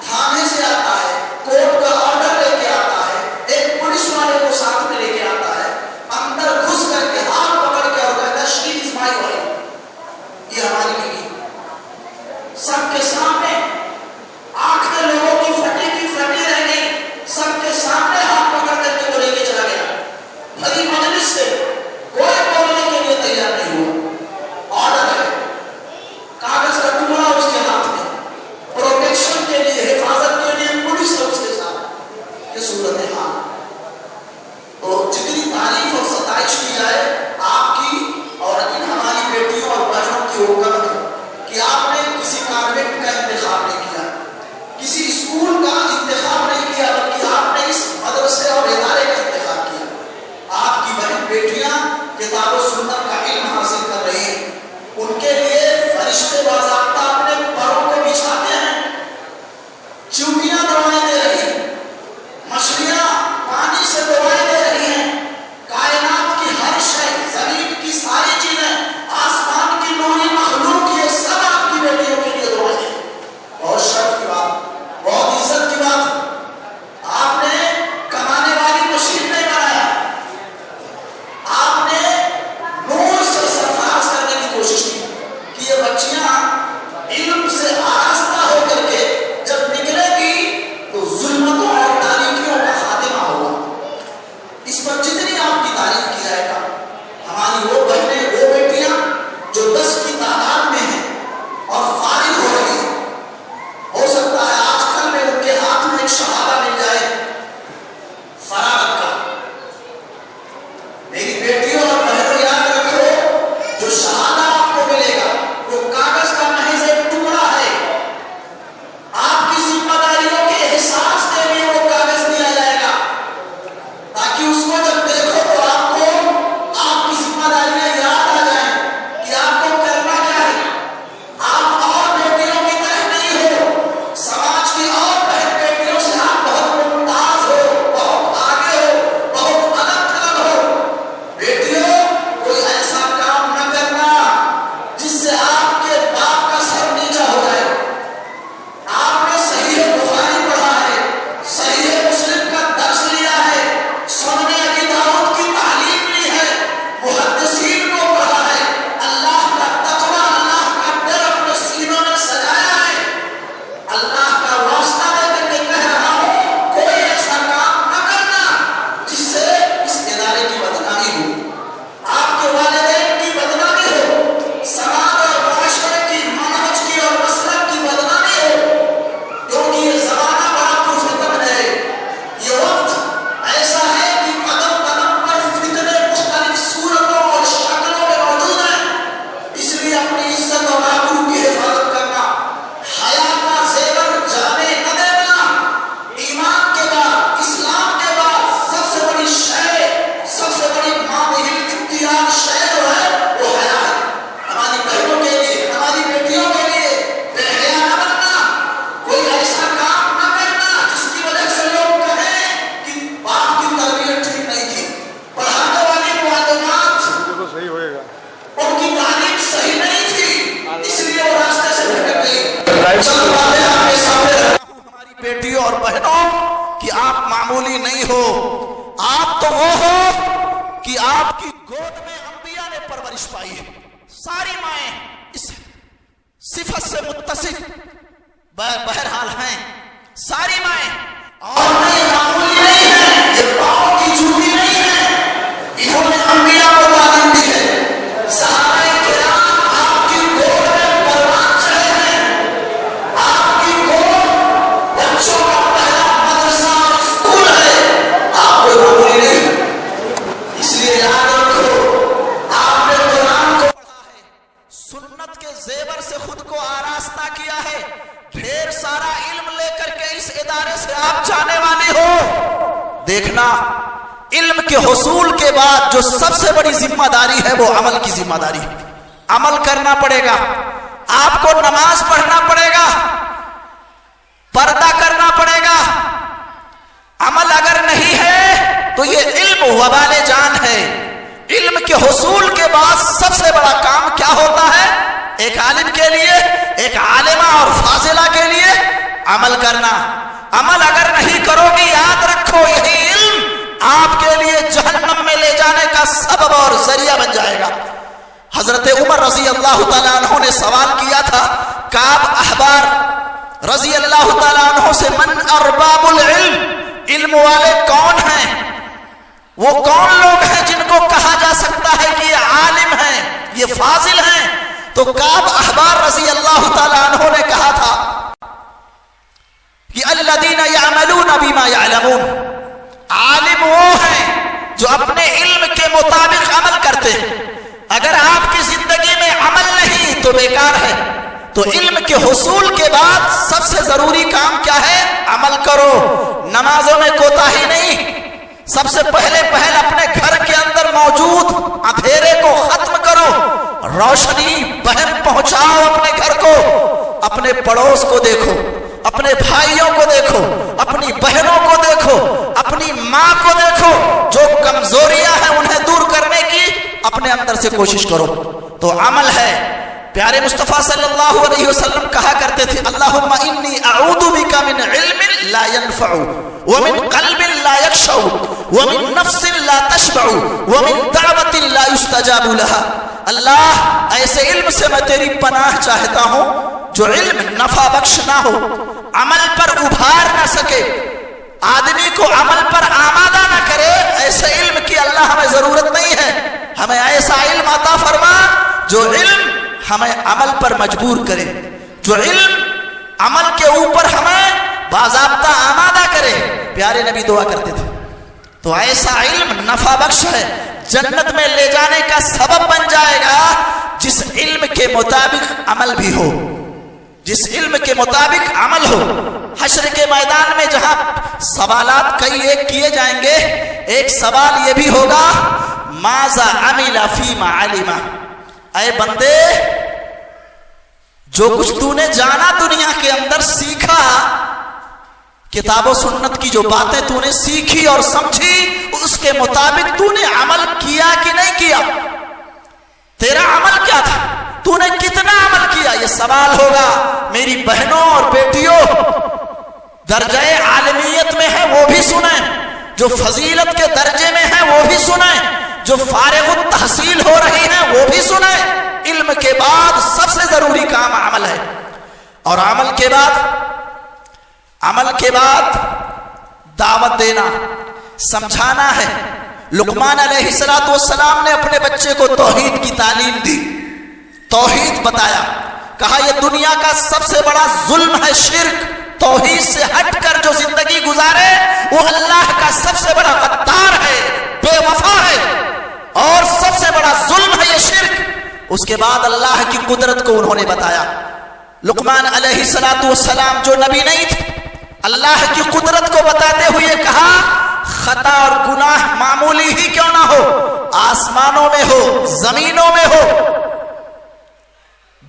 تھانے سے آتا ہے، کورٹ کا آرڈر لے کے آتا ہے، ایک پولیس والے کو ساتھ میں لے کے آتا ہے، اندر گھس کر کے ہاتھ پکڑ کے اور کہتا ہے شی از مائی وائف، یہ ہماری بیوی، سب کے سامنے، آنکھیں لوگوں کی پھٹی رہ گئی، سب کے سامنے ہاتھ پکڑ کر کے وہ لے کے چلا گیا، بھری مجلس سے کوئی بولنے کے لیے تیار نہیں ہوا، آرڈر ہے، کاغذ کا ٹکڑا اس کے ہاتھ میں، پروٹیکشن کے لیے، حفاظت کے لیے پولیس ہے اس کے ساتھ، یہ صورت حال۔ تو جتنی تعریف اور ستائش کی جائے آپ کی اور ان ہماری بیٹیوں اور بہنوں کی اوقات ہے کہ آپ نے کسی کانوینٹ ہماری بیٹیوں اور بہنوں کہ آپ معمولی نہیں ہو، آپ تو وہ ہو کہ آپ کی گود میں انبیاء نے پرورش پائی ہے. ساری مائیں اس صفت سے متصف بہرحال ہیں، ساری مائیں. اور نہیں معمولی نہیں ہے، یہ پاؤں کی جوتی نہیں ہے، انہوں نے انبیاء کو تعلیم دی ہے. صحابہ کرام آپ کی گود میں پروان چڑھے ہیں، آپ کی گود بچوں کا پہلا مدرسہ اور اسکول ہے. آپ کوئی معمولی نہیں، اس لیے یاد رکھو آپ نے قرآن کو پڑھا ہے، سنت کے زیور سے خود کو آراستہ کیا ہے، ڈھیر سارا علم لے کر کے اس ادارے سے آپ جانے والے ہو. دیکھنا علم کے حصول کے بعد جو سب سے بڑی ذمہ داری ہے وہ عمل کی ذمہ داری ہے. عمل کرنا پڑے گا، آپ کو نماز پڑھنا پڑے گا، پردہ کرنا پڑے گا. عمل اگر نہیں ہے تو یہ علم وبال جان ہے. علم کے حصول کے بعد سب سے بڑا کام کیا ہوتا ہے ایک عالم کے لیے، ایک عالمہ اور فاضلہ کے لیے؟ عمل کرنا. عمل اگر نہیں کرو گی یاد رکھو یہی علم آپ کے لیے جہنم میں لے جانے کا سبب اور ذریعہ بن جائے گا. حضرت عمر رضی اللہ تعالیٰ عنہ نے سوال کیا تھا کعب احبار رضی اللہ تعالیٰ عنہ سے، من ارباب العلم، علم والے کون ہیں؟ وہ کون لوگ ہیں جن کو کہا جا سکتا ہے کہ یہ عالم ہیں، یہ فاضل ہیں؟ تو کعب احبار رضی اللہ تعالیٰ عنہ نے کہا تھا کہ الذین یعملون بما یعلمون، عالم وہ ہیں جو اپنے علم کے مطابق عمل کرتے ہیں. اگر آپ کی زندگی میں عمل نہیں تو بیکار ہے. تو علم کے حصول کے بعد سب سے ضروری کام کیا ہے؟ عمل کرو. نمازوں میں کوتاہی نہیں. سب سے پہلے اپنے گھر کے اندر موجود اندھیرے کو ختم کرو، روشنی بہن پہنچاؤ اپنے گھر کو. اپنے پڑوس کو دیکھو، اپنے بھائیوں کو دیکھو، اپنی بہنوں کو دیکھو، اپنی ماں کو دیکھو. جو کمزوریاں ہیں انہیں دور کرنے کی اپنے اندر سے کوشش کرو. تو عمل ہے. پیارے مصطفیٰ صلی اللہ علیہ وسلم کہا کرتے تھے اللہم انی اعوذ بک من علم لا ينفع ومن قلب لا یخشع ومن نفس لا تشبع ومن دعوت لا يستجاب لها. اللہ ایسے علم سے میں تیری پناہ چاہتا ہوں جو علم نفع بخش نہ ہو، عمل پر ابھار نہ سکے، آدمی کو عمل پر آمادہ نہ کرے. ایسے علم کی اللہ ہمیں ضرورت نہیں ہے. ہمیں ایسا علم عطا فرما جو علم ہمیں عمل پر مجبور کرے، جو علم عمل کے اوپر ہمیں باضابطہ آمادہ کرے. پیارے نبی دعا کرتے تھے. تو ایسا علم نفع بخش ہے، جنت میں لے جانے کا سبب بن جائے گا جس علم کے مطابق عمل بھی ہو، جس علم کے مطابق عمل ہو. حشر کے میدان میں جہاں سوالات کئی ایک کیے جائیں گے، ایک سوال یہ بھی ہوگا ماذا عمل فیما علم. اے بندے جو کچھ تو نے جانا دنیا کے اندر سیکھا، کتاب و سنت کی جو باتیں تو نے سیکھی اور سمجھی اس کے مطابق تو نے عمل کیا کہ نہیں کیا؟ تیرا عمل کیا تھا؟ تو نے کتنا عمل کیا؟ یہ سوال ہوگا. میری بہنوں اور بیٹیوں، درجہ عالمیت میں ہے وہ بھی سنیں، جو فضیلت کے درجے میں ہے وہ بھی سنیں، جو فارغ التحصیل ہو رہی ہیں وہ بھی سنیں. علم کے بعد سب سے ضروری کام عمل ہے. اور عمل کے بعد دعوت دینا، سمجھانا ہے. لقمان علیہ السلام نے اپنے بچے کو توحید کی تعلیم دی، توحید بتایا. کہا یہ دنیا کا سب سے بڑا ظلم ہے شرک. توحید سے ہٹ کر جو زندگی گزارے وہ اللہ کا سب سے بڑا غدار ہے، بے وفا ہے، اور سب سے بڑا ظلم ہے یہ شرک. اس کے بعد اللہ کی قدرت کو انہوں نے بتایا. لقمان علیہ السلام جو نبی نہیں تھے، اللہ کی قدرت کو بتاتے ہوئے کہا خطا اور گناہ معمولی ہی کیوں نہ ہو، آسمانوں میں ہو، زمینوں میں ہو،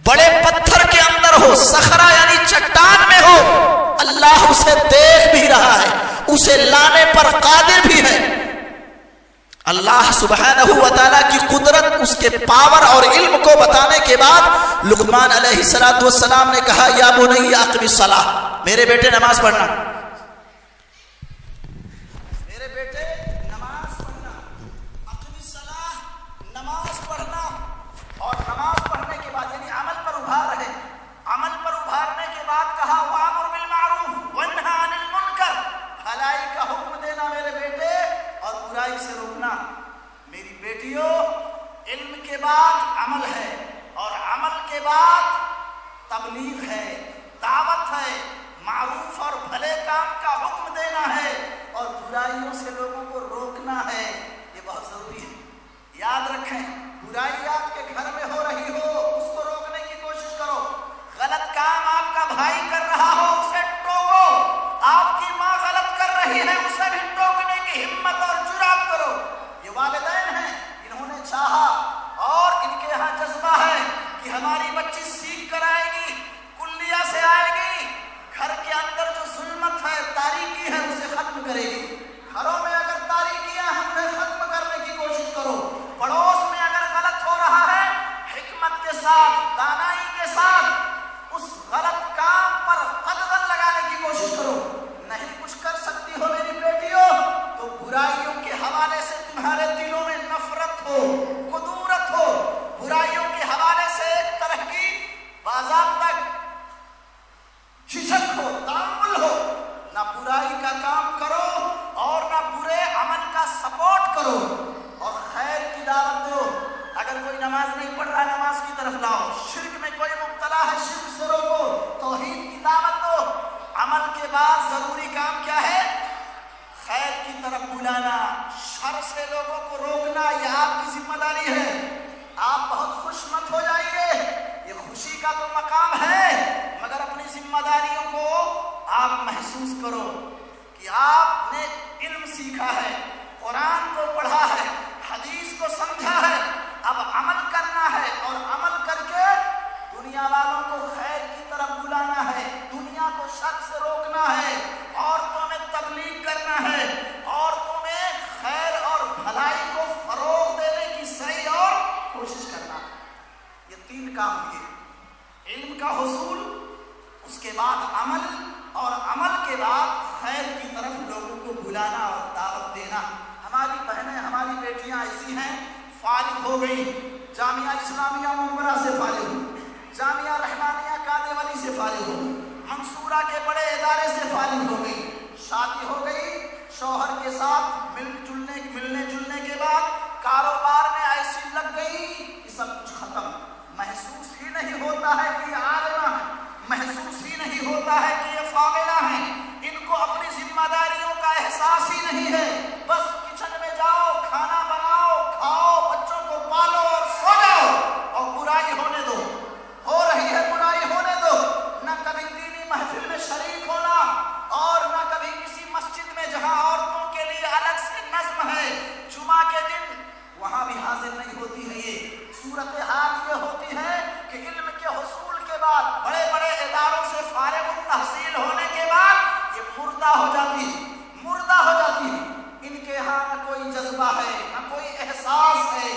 بڑے پتھر کے اندر ہو، صخرہ یعنی چٹان میں ہو، اللہ اسے دیکھ بھی رہا ہے، اسے لانے پر قادر بھی ہے. اللہ سبحانہ و تعالیٰ کی قدرت، اس کے پاور اور علم کو بتانے کے بعد لقمان علیہ السلام نے کہا یا بنی اقم الصلاۃ، میرے بیٹے نماز پڑھنا، میرے بیٹے نماز پڑھنا، اقم الصلاۃ، نماز پڑھنا، اور نماز پڑھنے کے بعد یعنی عمل پر ابھار رہے، عمل پر ابھارنے کے بعد کہا وامر بالمعروف وانہی عن المنکر، بھلائی کا حکم دینا میرے بیٹے اور برائی سے روکنا۔ میری بیٹیوں، علم کے بعد عمل ہے، اور عمل کے بعد تبلیغ ہے، دعوت ہے، معروف اور بھلے کام کا حکم دینا ہے، اور برائیوں سے لوگوں کو روکنا ہے۔ یہ بہت ضروری ہے، یاد رکھیں، برائی آپ کے گھر میں ہو رہی ہو اس کو روکنے کی کوشش کرو، غلط کام آپ کا بھائی کر رہا ہو اسے ٹوکو، آپ کی ماں غلط کر رہی ہے اسے بھی ٹوکنے کی ہمت اور جرأت کرو۔ یہ والدین ہیں، انہوں نے چاہا اور ان کے یہاں جذبہ ہے کہ ہماری بچی سیکھ کر آئے گی، کلیہ سے آئے گی، گھر کے اندر جو ظلمت ہے، تاریکی ہے، اسے ختم کرے گی۔ گھروں میں اگر تاریکیاں ہم نے ختم کرنے کی کوشش کرو، پڑوس میں اگر غلط ہو رہا ہے، حکمت کے ساتھ، دانائی کے ساتھ اس غلط کام پر قدغن لگانے کی کوشش کرو۔ نہیں کچھ کر سکتی ہو میری بیٹیوں تو برائیوں کے حوالے سے تمہارے دلوں میں نفرت ہو، کدورت ہو، برائیوں کے حوالے سے ایک طرح کی باضابطہ جھجک ہو، تعامل ہو، نہ برائی کا کام کرو اور نہ برے عمل کا سپورٹ کرو، اور خیر کی دعوت دو۔ اگر کوئی نماز نہیں پڑھ رہا نماز کی طرف لاؤ، شرک میں کوئی مبتلا ہے شرک سے روکو، توحید کی دعوت دو۔ عمل کے بعد ضروری کام کیا ہے؟ خیر کی طرف بلانا، شر سے لوگوں کو روکنا، یہ آپ کی ذمہ داری ہے۔ آپ بہت خوش مت ہو جائیے، یہ خوشی کا تو مقام ہے، مگر اپنی ذمہ داریوں کو آپ محسوس کرو کہ آپ نے علم سیکھا ہے، قرآن کو پڑھا ہے، حدیث کو سمجھا ہے، اب عمل کرنا ہے، اور عمل کر کے دنیا والوں کو خیر کی طرف بلانا ہے، دنیا کو شر سے روکنا ہے، عورتوں میں تبلیغ کرنا ہے، عورتوں میں خیر اور بھلائی کو فروغ دینے کی صحیح اور کوشش کرنا ہے۔ یہ تین کام ہوئے، علم کا حصول، اس کے بعد عمل، اور عمل کے بعد خیر کی طرف لوگوں کو بلانا اور دعوت دینا۔ ہماری بہنیں، ہماری بیٹیاں ایسی ہیں، فارغ ہو گئی، جامعہ اسلامیہ منورہ سے فارغ ہوئی، جامعہ رحمانیہ کانے والی سے فارغ ہو گئی، منصورہ کے بڑے ادارے سے فارغ ہو گئی، شادی ہو گئی، شوہر کے ساتھ ملنے جلنے کے بعد کاروبار میں ایسی لگ گئی کہ سب کچھ ختم، محسوس ہی نہیں ہوتا ہے کہ یہ عالمہ ہے، محسوس ہی نہیں ہوتا ہے کہ یہ فاضلہ ہیں، ان کو اپنی ذمہ داریوں کا احساس ہی نہیں ہے، بس کچن میں جاؤ، کھانا بناؤ، کھاؤ، بچوں کو پالو اور سو جاؤ، اور برائی ہونے دو، ہو رہی ہے برائی ہونے دو، نہ کبھی دینی محفل میں شریک ہونا، اور نہ کبھی کسی مسجد میں جہاں عورتوں کے لیے الگ سے نظم ہے، جمعہ کے دن وہاں بھی حاضر نہیں ہوتی ہے۔ یہ صورتحال یہ ہوتی ہے کہ علم کے حصول کے بعد، بڑے بڑے اداروں سے فارغ التحصیل ہونے کے بعد یہ مردہ ہو جاتی ہے، مردہ ہو جاتی ہے۔ ان کے ہاں نہ کوئی جذبہ ہے، نہ کوئی احساس ہے،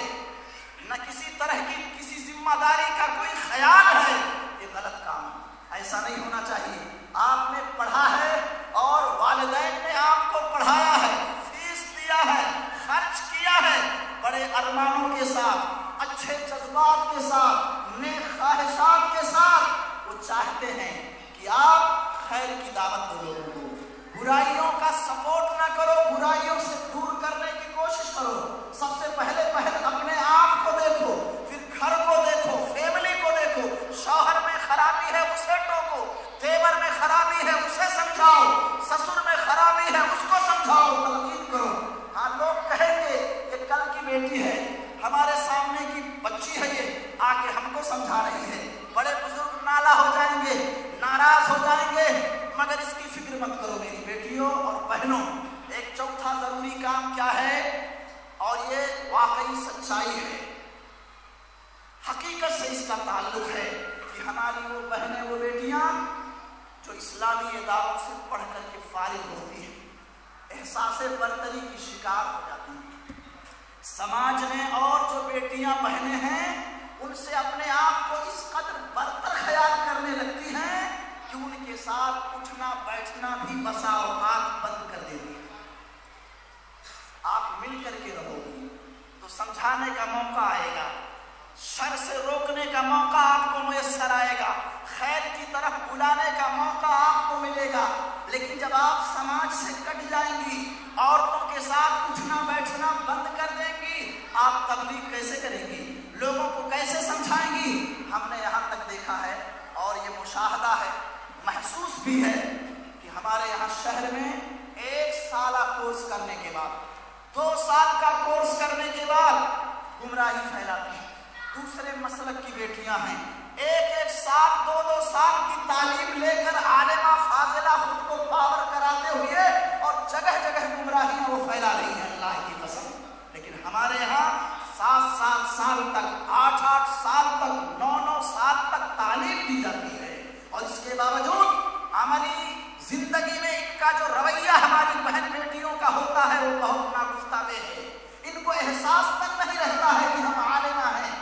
نہ کسی طرح کی کسی ذمہ داری کا کوئی خیال ہے۔ یہ غلط کام ہے، ایسا نہیں ہونا چاہیے۔ آپ نے پڑھا ہے اور والدین نے آپ کو پڑھایا ہے، فیس دیا ہے، خرچ کیا ہے، بڑے ارمانوں کے ساتھ، اچھے جذبات کے ساتھ، نیک خواہشات کے ساتھ، وہ چاہتے ہیں کہ آپ خیر کی دعوت دو لوگوں کو، برائیوں کا سپورٹ نہ کرو، برائیوں سے دور کرنے کی کوشش کرو۔ سب سے پہلے اپنے آپ کو دیکھو، پھر گھر کو دیکھو، فیملی کو دیکھو، شوہر میں خرابی ہے اسے ٹوکو، دیور میں خرابی ہے اسے سمجھاؤ، سسر میں خرابی ہے اس کو سمجھاؤ، تلقین کرو۔ ہاں لوگ کہیں گے یہ کل کی بیٹی ہے، ہمارے سامنے کی بچی ہے، یہ آ کے ہم کو سمجھا رہی ہے، بڑے بزرگ نالا ہو جائیں گے، ناراض ہو جائیں گے، مگر اس کی فکر مت کرو میری بیٹیوں اور بہنوں۔ ایک چوتھا ضروری کام کیا ہے، اور یہ واقعی سچائی ہے، حقیقت سے اس کا تعلق ہے کہ ہماری وہ بہنیں، وہ بیٹیاں جو اسلامی اداروں سے پڑھ کر کے فارغ ہوتی ہیں، احساس برتری کی شکار ہو جاتی ہیں، سماج نے اور جو بیٹیاں بہنیں ہیں ان سے اپنے آپ کو اس قدر برتر خیال کرنے لگتی ہیں کہ ان کے ساتھ اٹھنا بیٹھنا بھی بسا اوقات بند کر دیتی ہیں. آپ مل کر کے رہو گی تو سمجھانے کا موقع آئے گا, شر سے روکنے کا موقع آپ کو میسر آئے گا, خیر کی طرف بلانے کا موقع آپ کو ملے گا. لیکن جب آپ سماج سے کٹ جائیں گی, عورتوں کے ساتھ اٹھنا بیٹھنا بند کر دیں گی, آپ تبلیغ کیسے کریں گی, لوگوں کو کیسے سمجھائیں گی؟ ہم نے یہاں تک دیکھا ہے اور یہ مشاہدہ ہے, محسوس بھی ہے کہ ہمارے یہاں شہر میں 1 سالہ کورس کرنے کے بعد 2 سال کا کورس کرنے کے بعد گمراہی پھیلاتی ہے. دوسرے مسلک کی بیٹیاں ہیں, 1 سال 2 سال کی تعلیم لے کر عالمہ فاضلہ خود کو پاور کراتے ہوئے اور جگہ جگہ گمراہیاں وہ پھیلا رہی ہیں اللہ کی قسم. لیکن ہمارے یہاں 7 سال تک 8 سال تک 9 سال تک تعلیم دی جاتی ہے اور اس کے باوجود عملی زندگی میں ان کا جو رویہ ہماری بہن بیٹیوں کا ہوتا ہے وہ بہت ناگفتابے ہے. ان کو احساس تک نہیں رہتا ہے کہ ہم عالمہ ہیں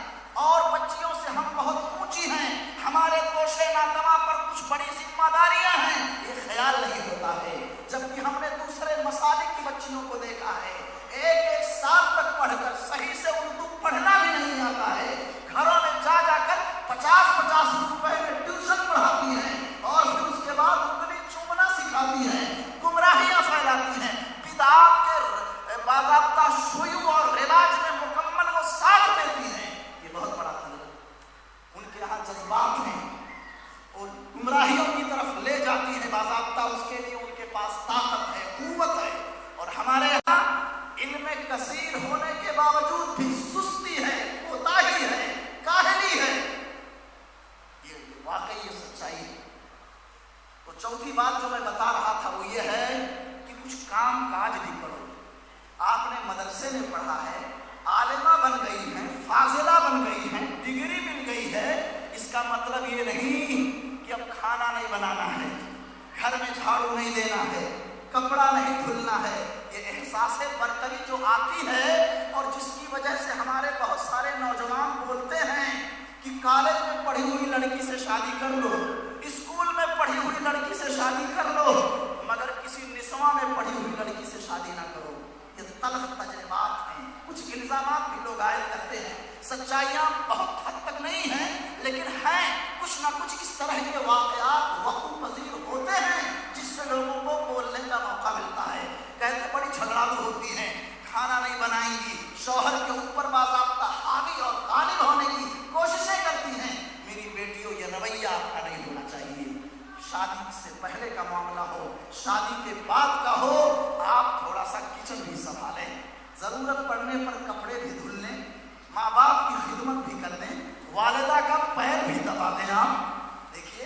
اور بچیوں سے ہم بہت اونچی ہیں, ہمارے توشے ناتما پر کچھ بڑی ذمہ داریاں ہیں, یہ خیال نہیں ہوتا ہے. جبکہ ہم نے دوسرے مسالک کی بچیوں کو دیکھا ہے 1 سال تک پڑھ کر صحیح سے اردو پڑھنا بھی نہیں آتا ہے, گھروں میں جا کر 50 روپے میں ٹیوشن پڑھاتی ہیں اور پھر اس کے بعد انگلی چومنا سکھاتی ہیں, گمراہیاں پھیلاتی ہیں, بدعات کے باضابطہ شیوع اور رواج میں مکمل وہ ساتھ دیتی ہیں. یہ بہت بڑا خطرہ ہے. ان کے یہاں جذبات ہیں اور گمراہیوں کی طرف لے جاتی ہیں باضابطہ, اس کے لیے ان کے پاس طاقت ہے, قوت ہے. اور ہمارے یہاں علم کثیر ہونے کے باوجود بھی سستی ہے, کوتاہی ہے, کاہلی ہے. یہ واقعی یہ سچائی ہے. تو چوتھی بات جو میں بتا رہا تھا وہ یہ ہے کہ کچھ کام کاج بھی کرو. آپ نے مدرسے میں پڑھا ہے, عالمہ بن گئی ہیں, فاضلہ بن گئی ہیں, ڈگری مل گئی ہے, اس کا مطلب یہ نہیں کہ اب کھانا نہیں بنانا ہے, گھر میں جھاڑو نہیں دینا ہے, کپڑا نہیں دھلنا ہے. یہ احساس برتری جو آتی ہے اور جس کی وجہ سے ہمارے بہت سارے نوجوان بولتے ہیں کہ کالج میں پڑھی ہوئی لڑکی سے شادی کر لو, اسکول میں پڑھی ہوئی لڑکی سے شادی کر لو, مگر کسی نسواں میں پڑھی ہوئی لڑکی سے شادی نہ کرو. یہ تلخ تجربات ہیں. کچھ الزامات بھی لوگ عائد کرتے ہیں, سچائیاں بہت حد تک نہیں ہیں لیکن ہیں. کچھ نہ کچھ اس طرح کے واقعات وقوع پذیر ہوتے ہیں جس سے لوگوں کو بولنے کا موقع ملتا ہے. کہتے بڑی جھگڑالو ہوتی ہیں, کھانا نہیں بنائیں گی, شوہر کے اوپر باضابطہ حاوی اور غالب ہونے کی کوششیں کرتی ہیں. میری بیٹیوں یہ رویہ آپ کا نہیں ہونا چاہیے. شادی سے پہلے کا معاملہ ہو, شادی کے بعد کا ہو, آپ تھوڑا سا کچن بھی سنبھالیں, ضرورت پڑنے پر کپڑے بھی دھل لیں, ماں باپ کی خدمت بھی کر دیں, والدہ کا پیر بھی دبا دیں. آپ دیکھیے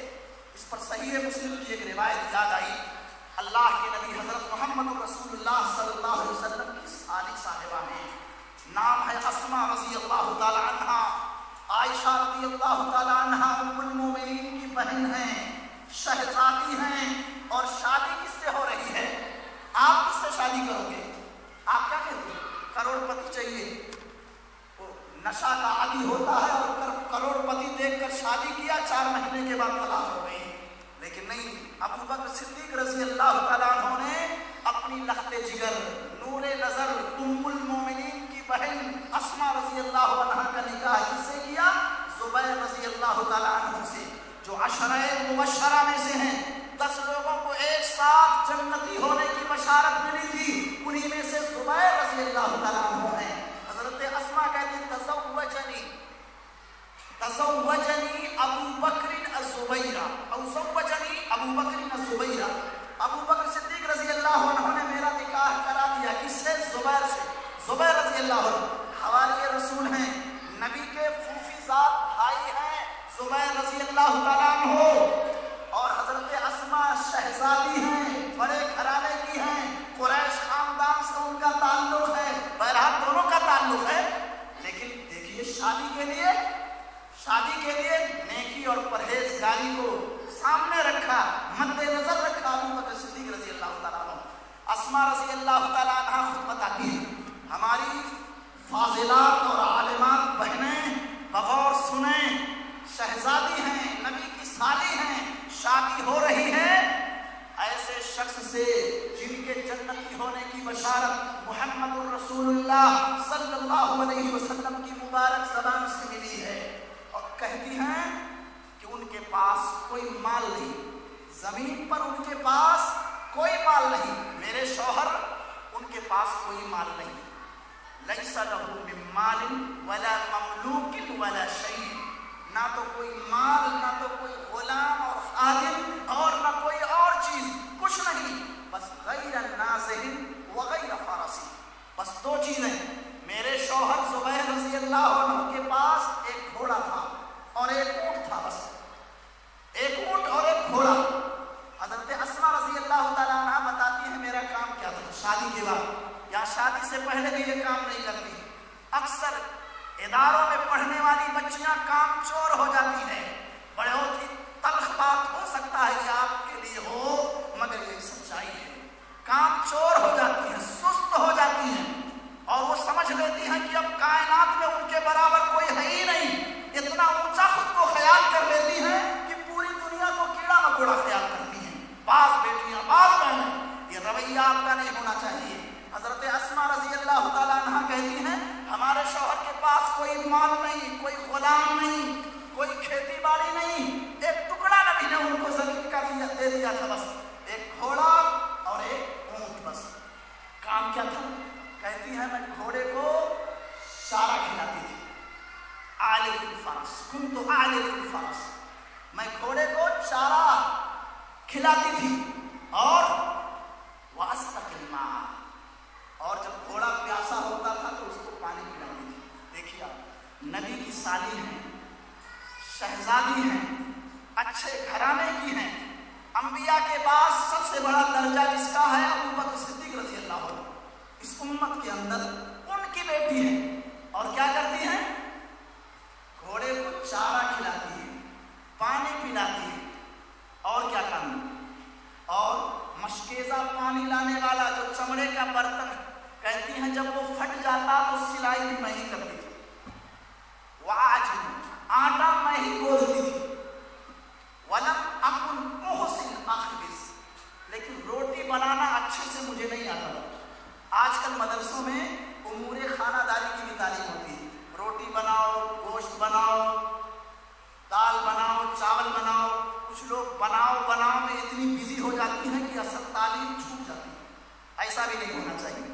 اس پر صحیح مسلم کی ایک روایت یاد آئی. اللہ کے نبی حضرت محمد رسول اللہ صلی اللہ علیہ وسلم کی صالح صاحبہ ہیں, نام ہے اسماء رضی اللہ تعالی عنہا. عائشہ رضی اللہ تعالی عنہا ام المومنین کی بہن ہیں, شہزادی ہیں اور شادی کس سے ہو رہی ہے؟ آپ کس سے شادی کرو گے؟ آپ کیا کہتے ہیں؟ کروڑ پتی چاہیے. وہ نشہ کا عادی ہوتا ہے اور کروڑ پتی دیکھ کر شادی کیا, 4 مہینے کے بعد طلاق ہو گئی. لیکن نہیں, ابو بکر صدیق رضی اللہ تعالیٰ عنہ نے اپنی لخت جگر, نور نظر, ام المومنین کی بہن اسماء رضی اللہ عنہ کا نکاح کس سے کیا؟ زبیر رضی اللہ تعالیٰ عنہ سے, جو عشرہ مبشرہ میں سے ہیں. 10 لوگوں کو ایک ساتھ جنتی ہونے کی بشارت ملی تھی, انہی میں سے زبیر رضی اللہ تعالیٰ عنہ ہیں. حضرت اسماء کہتے ہیں تزوجنی ابو بکر الزبیرہ, او زوجنی ابو بکر الزبیرہ. ابو بکر صدیق رضی اللہ عنہ نے میرا نکاح کرا دیا. کس سے؟ زبیر سے. زبیر رضی اللہ عنہ حوالی رسول ہیں, نبی کے پھوپھی ذات بھائی ہیں زبیر رضی اللہ تعالیٰ عنہ, اور حضرت اسماء شہزادی ہیں, بڑے گھرانے کی ہیں, قریش خاندان سے ان کا تعلق ہے. بہرحال دونوں کا تعلق ہے. لیکن دیکھیے شادی کے لیے نیکی اور پرہیزگاری کو سامنے رکھا, مد نظر رکھا ابو بکر صدیق رضی اللہ تعالیٰ عنہ. اسماء رضی اللہ تعالیٰ عنہ خود بتاتی ہے, ہماری فاضلات اور عالمات بہنیں بغور سنیں، شہزادی ہیں، نبی کی سالی ہیں، شادی ہو رہی ہے ایسے شخص سے جن کے جنتی ہونے کی بشارت محمد الرسول اللہ صلی اللہ علیہ وسلم کی مبارک زبان سے ملی ہے، اور کہتی ہیں کہ ان کے پاس کوئی مال نہیں، زمین پر ان کے پاس کوئی مال نہیں، میرے شوہر ان کے پاس کوئی مال نہیں، لیس لہ من مال ولا مملوک ولا شیء، نہ تو کوئی مال، نہ تو کوئی غلام اور خادم، اور نہ کوئی اور چیز، کچھ نہیں، بس غیر ناظر وغیر فارسی، بس دو چیزیں، میرے شوہر زبیر رضی اللہ عنہ کے پاس ایک گھوڑا تھا اور ایک اونٹ تھا، بس ایک اونٹ اور ایک گھوڑا۔ حضرت اسماء رضی اللہ تعالیٰ عنہ بتاتی ہے میرا کام کیا تھا شادی کے بعد، یا شادی سے پہلے بھی یہ کام نہیں کرتی، اکثر اداروں میں پڑھنے والی بچیاں کام چور ہو جاتی ہیں، بہت ہی تلخ بات ہو سکتا ہے یہ آپ کے لیے ہو، مگر یہ سچائی ہے، کام چور ہو جاتی ہیں، سست ہو جاتی ہیں، اور وہ سمجھ لیتی ہیں کہ اب کائنات میں ان کے برابر کوئی ہے ہی نہیں، اتنا اونچا خود کو خیال کر لیتی ہیں کہ پوری دنیا کو کیڑا مکوڑا خیال کرتی ہیں، بعض بیٹیاں، بعض بہنیں، یہ رویہ آپ کا نہیں ہونا چاہیے۔ حضرت اسماء رضی اللہ تعالیٰ عنہ کہتی ہیں ہمارے شوہر کے پاس کوئی مال نہیں، کوئی غلام نہیں، کوئی کھیتی باڑی نہیں، ایک ٹکڑا نبی نے ان کو زمین کا دے دیا تھا، بس ایک گھوڑا اور ایک اونٹ، بس کام کیا تھا؟ کہتی ہے میں گھوڑے کو چارہ کھلاتی تھی، عالف الفرس، کنت عالف الفرس، میں گھوڑے کو چارہ کھلاتی تھی، اور واسقی الماء، اور جب گھوڑا پیاسا ہوتا تھا تو اس کو پانی پلاتی تھی۔ دیکھیے آپ نبی کی سالی ہیں، شہزادی ہیں، اچھے گھرانے کی ہیں، انبیاء کے بعد سب سے بڑا درجہ جس کا ہے ابوبکر صدیق رضی اللہ عنہ، اس امت کے اندر ان کی بیٹی ہے، اور کیا کرتی ہیں؟ گھوڑے کو چارہ کھلاتی ہے، پانی پلاتی ہے، اور کیا کرنا، اور مشکیزہ پانی لانے والا جو چمڑے کا برتن، کہتی ہیں جب وہ پھٹ جاتا تو سلائی بھی میں ہی کرتی تھی، وعاجن، آٹا میں ہی گوندتی تھی، ولم اکن محسن اخبز، لیکن روٹی بنانا اچھے سے مجھے نہیں آتا تھا۔ آج کل مدرسوں میں امور خانہ داری کی بھی تعلیم ہوتی ہے، روٹی بناؤ، گوشت بناؤ، دال بناؤ، چاول بناؤ، کچھ لوگ بناؤ میں اتنی بزی ہو جاتی ہیں کہ اصل تعلیم چھوٹ جاتی ہے، ایسا بھی نہیں ہونا چاہیے۔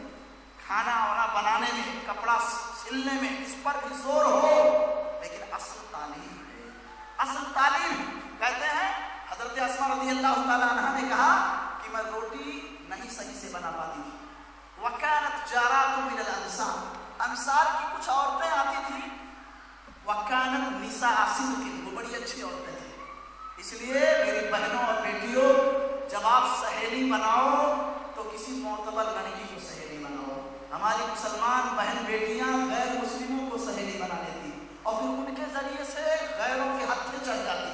کھانا وانا بنانے میں، کپڑا سلنے میں، اس پر بھی زور ہو، لیکن اصل تعلیم ہے، اصل تعلیم۔ کہتے ہیں حضرت اسماء رضی اللہ تعالیٰ عنہ نے کہا کہ میں روٹی نہیں صحیح سے بنا پاتی تھی، وَكَانَتْ جَارَاتٌ مِنَ الْأَنصَارِ، انصار کی کچھ عورتیں آتی تھیں، وَكَانَتْ نِسَاءَ صِدْقٍ، وہ بڑی اچھی عورتیں تھیں، اس لیے میری بہنوں اور بیٹیوں جب آپ سہیلی بناؤ تو کسی معتبر لڑکی کو سہیلی بناؤ۔ ہماری مسلمان بہن بیٹیاں غیر مسلموں کو سہیلی بنا لیتی، اور پھر ان کے ذریعے سے غیروں کے ہتھے چڑھ جاتی،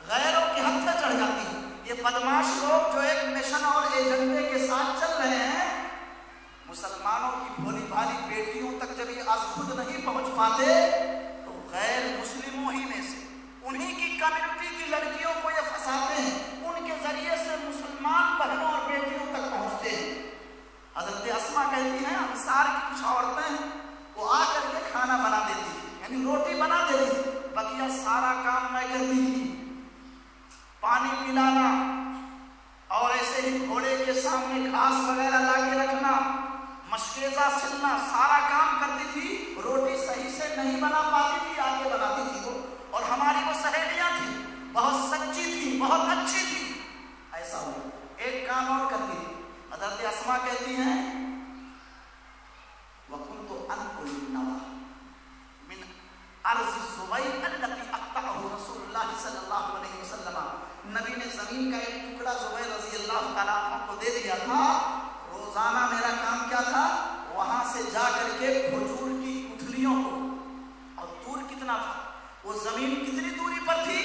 غیروں کے ہتھے چڑھ جاتی۔ یہ بدماش لوگ جو ایک مشن اور ایجنڈے کے ساتھ چل رہے ہیں، مسلمانوں کی بھولی بھالی بیٹیوں تک جب یہ از خود نہیں پہنچ پاتے تو غیر مسلموں ہی میں سے انہی کی کمیونٹی کی لڑکیوں کو یہ پھنساتے ہیں، ان کے ذریعے سے مسلمان بہنوں اور بیٹیوں تک پہنچتے ہیں۔ حضرت اسماء کہتی ہیں انصار کی کچھ عورتیں ہیں، وہ آ کر کے کھانا بنا دیتی تھی، یعنی روٹی بنا دیتی تھی، بقیہ سارا کام میں کرتی تھی، پانی پلانا اور ایسے ہی گھوڑے کے سامنے گھاس وغیرہ لا کے رکھنا، مشکیزہ سلنا، سارا کام کرتی تھی، روٹی صحیح سے نہیں بنا پاتی تھی، آگے بناتی تھی وہ، اور ہماری وہ سہیلیاں تھیں، بہت سچی تھی، بہت اچھی تھی۔ ایسا ہوا ایک کام اور کرتی تھی، حضرت اسماء کہتی ہیں وَكُنْتُ أَنْقُلُ النَّوَى مِنْ أَرْضِ الزُّبَيْرِ الَّتِي أَقْطَعَهُ رسول اللہ صلی اللہ علیہ وسلم، نبی نے زمین کا ایک ٹکڑا زبیر رضی اللہ تعالیٰ عنہ کو دے دیا تھا، روزانہ میرا کام کیا تھا؟ وہاں سے جا کر کے کھجور کی گٹھلیوں کو، اور دور کتنا تھا، وہ زمین کتنی دوری پر تھی؟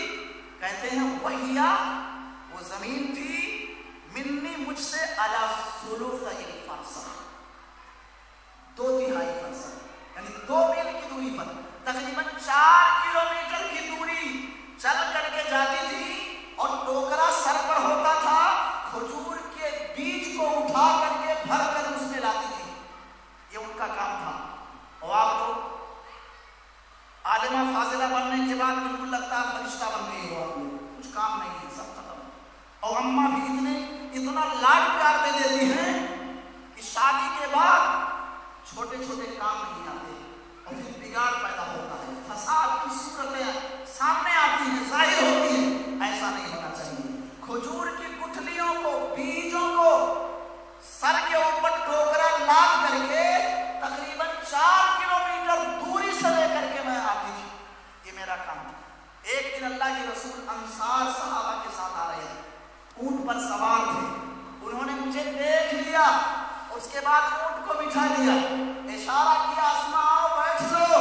کہتے ہیں وہیا، وہ زمین تھی منی، مجھ سے علی ثلث الفرسخ، 2/3 فرسخ، یعنی تقریباً 4 کلومیٹر کی دوری چل کر کے جاتی تھی اور ٹوکرا سر پر ہوتا تھا، کھجور کے بیج کو اٹھا کر کے بھر کر اس میں لاتی تھی. یہ ان کا کام تھا. اور آپ تو عالمہ فاضلہ بننے کے بعد بالکل لگتا ہے فرشتہ بن گئی ہو، آپ لوگ کچھ کام نہیں ہے، سب ختم. اور اماں بھی اتنا لاڈ پیار دے دیتی ہیں کہ شادی کے بعد چھوٹے چھوٹے کام نہیں آتے اور پھر بگاڑ پیدا ہوتا ہے، فساد کی صورتیں سامنے آتی ہیں، ظاہر ہوتی ہیں. ایسا نہیں ہونا چاہیے. کھجور کی گٹھلیوں کو، بیجوں کو سر کے اوپر ٹوکرا لاد کر کے تقریباً 4 کلومیٹر دوری سے لے کر کے میں آتی تھی. یہ میرا کام تھا. ایک دن اللہ کے رسول انصار صحابہ کے ساتھ آ رہے ہیں، اونٹ پر سوار تھے. انہوں نے مجھے دیکھ لیا، اس کے بعد اونٹ کو بٹھا دیا، اشارہ کیا اسماء آؤ بیٹھ لو.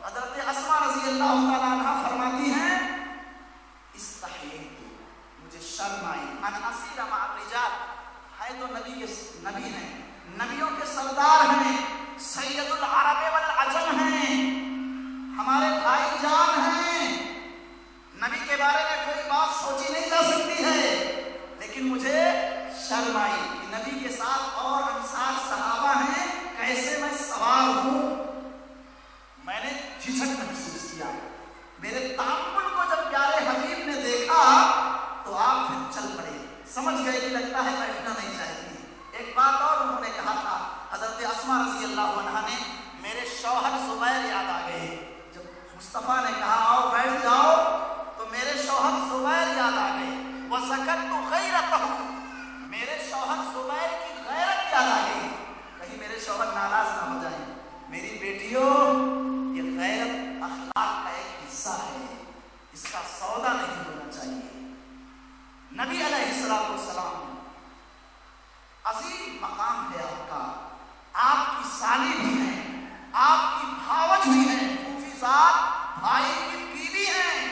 حضرت اسماء رضی اللہ تعالیٰ عنہ فرماتی ہیں استحییت، مجھے شرم آئی، ان اسیر مع الرجال، ہے تو نبی ہیں، نبیوں کے سردار ہیں، سید العرب والعجم ہیں، ہمارے بھائی جان ہیں، نبی کے بارے میں کوئی بات سوچی نہیں جا سکتی ہے. لیکن مجھے شرم آئی کہ نبی کے ساتھ اور انصار صحابہ ہیں، کیسے میں سوار ہوں. میں نے جھجک محسوس کیا. میرے تعامل کو جب پیارے حبیب نے دیکھا تو آپ پھر چل پڑے، سمجھ گئے کہ لگتا ہے بیٹھنا نہیں چاہیے. ایک بات اور انہوں نے کہا تھا، حضرت اسماء رضی اللہ عنہا نے، میرے شوہر زبیر یاد آ گئے. جب مصطفیٰ نے کہا آؤ بیٹھ جاؤ تو میرے شوہر زبیر یاد آ گئے. وَذَكَرْتُ غَيْرَتَهُ، میرے شوہر زبیر کی غیرت یاد آ گئی. کہیں میرے شوہر ناراض نہ ہو جائیں. میری بیٹیوں، یہ غیرت اخلاق کا ایک حصہ ہے، اس کا سودا نہیں ہونا چاہیے. نبی علیہ السلام عظیم مقام ہے آپ کا، آپ کی سالی بھی ہیں، آپ کی بھاوج بھی ہیں، پھوپھی ذات بھائی کی بیوی ہیں،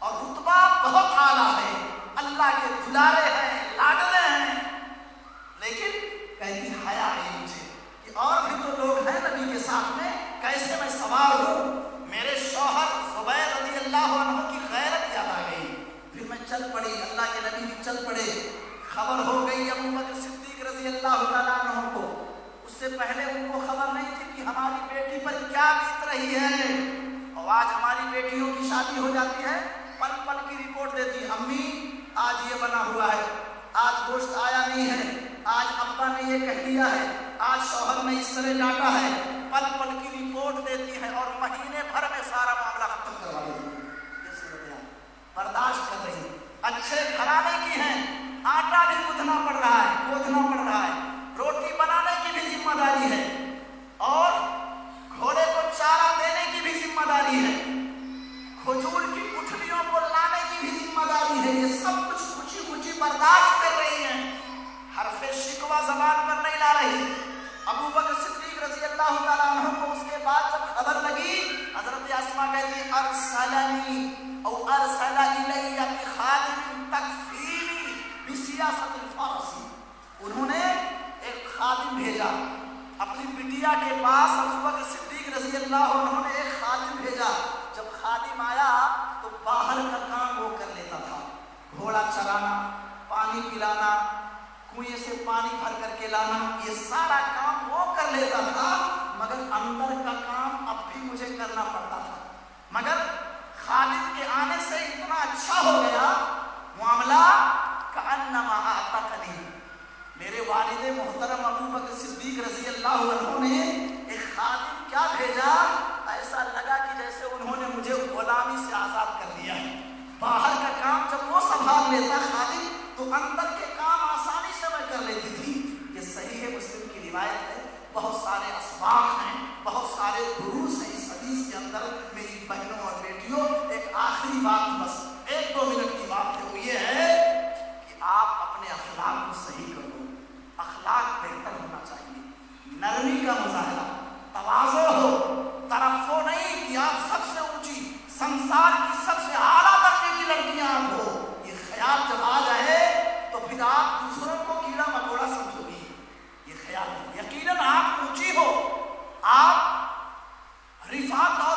اور رتبہ بہت اعلیٰ ہے، اللہ کے دلارے ہیں، لاڈلے ہیں. لیکن کہتی حیا ہے مجھے کہ اور بھی تو لوگ ہیں نبی کے ساتھ میں، کیسے میں سوار ہوں. میرے شوہر زبیر رضی اللہ عنہ کی غیرت یاد آ گئی. پھر میں چل پڑی، اللہ کے نبی بھی چل پڑے. خبر ہو گئی ابو بکر صدیق رضی اللہ تعالیٰ عنہ کو. اس سے پہلے ان کو خبر نہیں تھی کہ ہماری بیٹی پر کیا بیت رہی ہے. اور آج ہماری بیٹیوں کی شادی ہو جاتی ہے، پل پل کی رپورٹ دیتی، امی آج یہ بنا ہوا ہے، آج گوشت آیا نہیں ہے، آج ابا نے یہ کہہ دیا ہے، آج شوہر نے اس طرح ڈانٹا ہے. پل پل کی رپورٹ دیتی ہے اور مہینے بھر میں سارا معاملہ ختم کروا دیتی ہے. برداشت کر رہی، اچھے گھرانے کی ہیں، آٹا بھی گوندھنا پڑ رہا ہے، روٹی بنانے کی بھی ذمہ داری ہے، اور گھوڑے کو چارہ دینے کی بھی ذمہ داری ہے، کھجور کی گٹھلیوں کو لانے کی بھی ذمہ داری ہے. یہ سب کچھ خوشی خوشی برداشت کر رہی ہیں، حرف شکوہ زبان پر نہیں لا رہی. ابو بکر صدیق رضی اللہ تعالیٰ عنہ کو اس کے بعد جب خبر لگی، حضرت اسماء کہتی ارسلنی او ارسل الی بخادم تکفینی بسیاست الفارسی. انہوں نے ایک خادم بھیجا اپنی بٹیا کے پاس. ابو بکر صدیق رضی اللہ عنہ نے ایک خادم بھیجا. جب خادم آیا تو باہر کا کام وہ کر لیتا تھا، گھوڑا چرانا، پانی پلانا، کنویں سے پانی بھر کر کے لانا، یہ سارا کام وہ کر لیتا تھا. مگر اندر کا کام اب بھی مجھے کرنا پڑتا تھا. مگر خالد کے آنے سے اتنا اچھا ہو گیا معاملہ، کأنما اعتقنی. میرے والد محترم ابو بکر صدیق رضی اللہ عنہ نے ایک خادم کیا بھیجا، ایسا لگا کہ جیسے انہوں نے مجھے غلامی سے آزاد کر دیا ہے. باہر کا کام جب وہ سنبھال لیتا خادم تو اندر کے کام آسانی سے میں کر لیتی تھی. یہ صحیح مسلم کی روایت ہے، بہت سارے اسباق ہیں، بہت سارے دروس ہیں اس حدیث کے اندر. میری بہنوں اور بیٹیوں، ایک آخری بات، بس 1-2 منٹ کی بات ہے، وہ یہ ہے کہ آپ اپنے اخلاق کو صحیح کرو. اخلاق بہتر ہونا چاہیے، نرمی کا مظاہرہ، تواضع ہو، ترفع نہیں کہ آپ سب سے اونچی، سنسار کی سب سے اعلیٰ درجے کی لڑکیاں آپ ہو. یہ خیال جب آ جائے تو پھر آپ دوسروں کو کیڑا مکوڑا سمجھو گی. یہ خیال ہے، یقیناً آپ اونچی ہو، آپ رفعت اور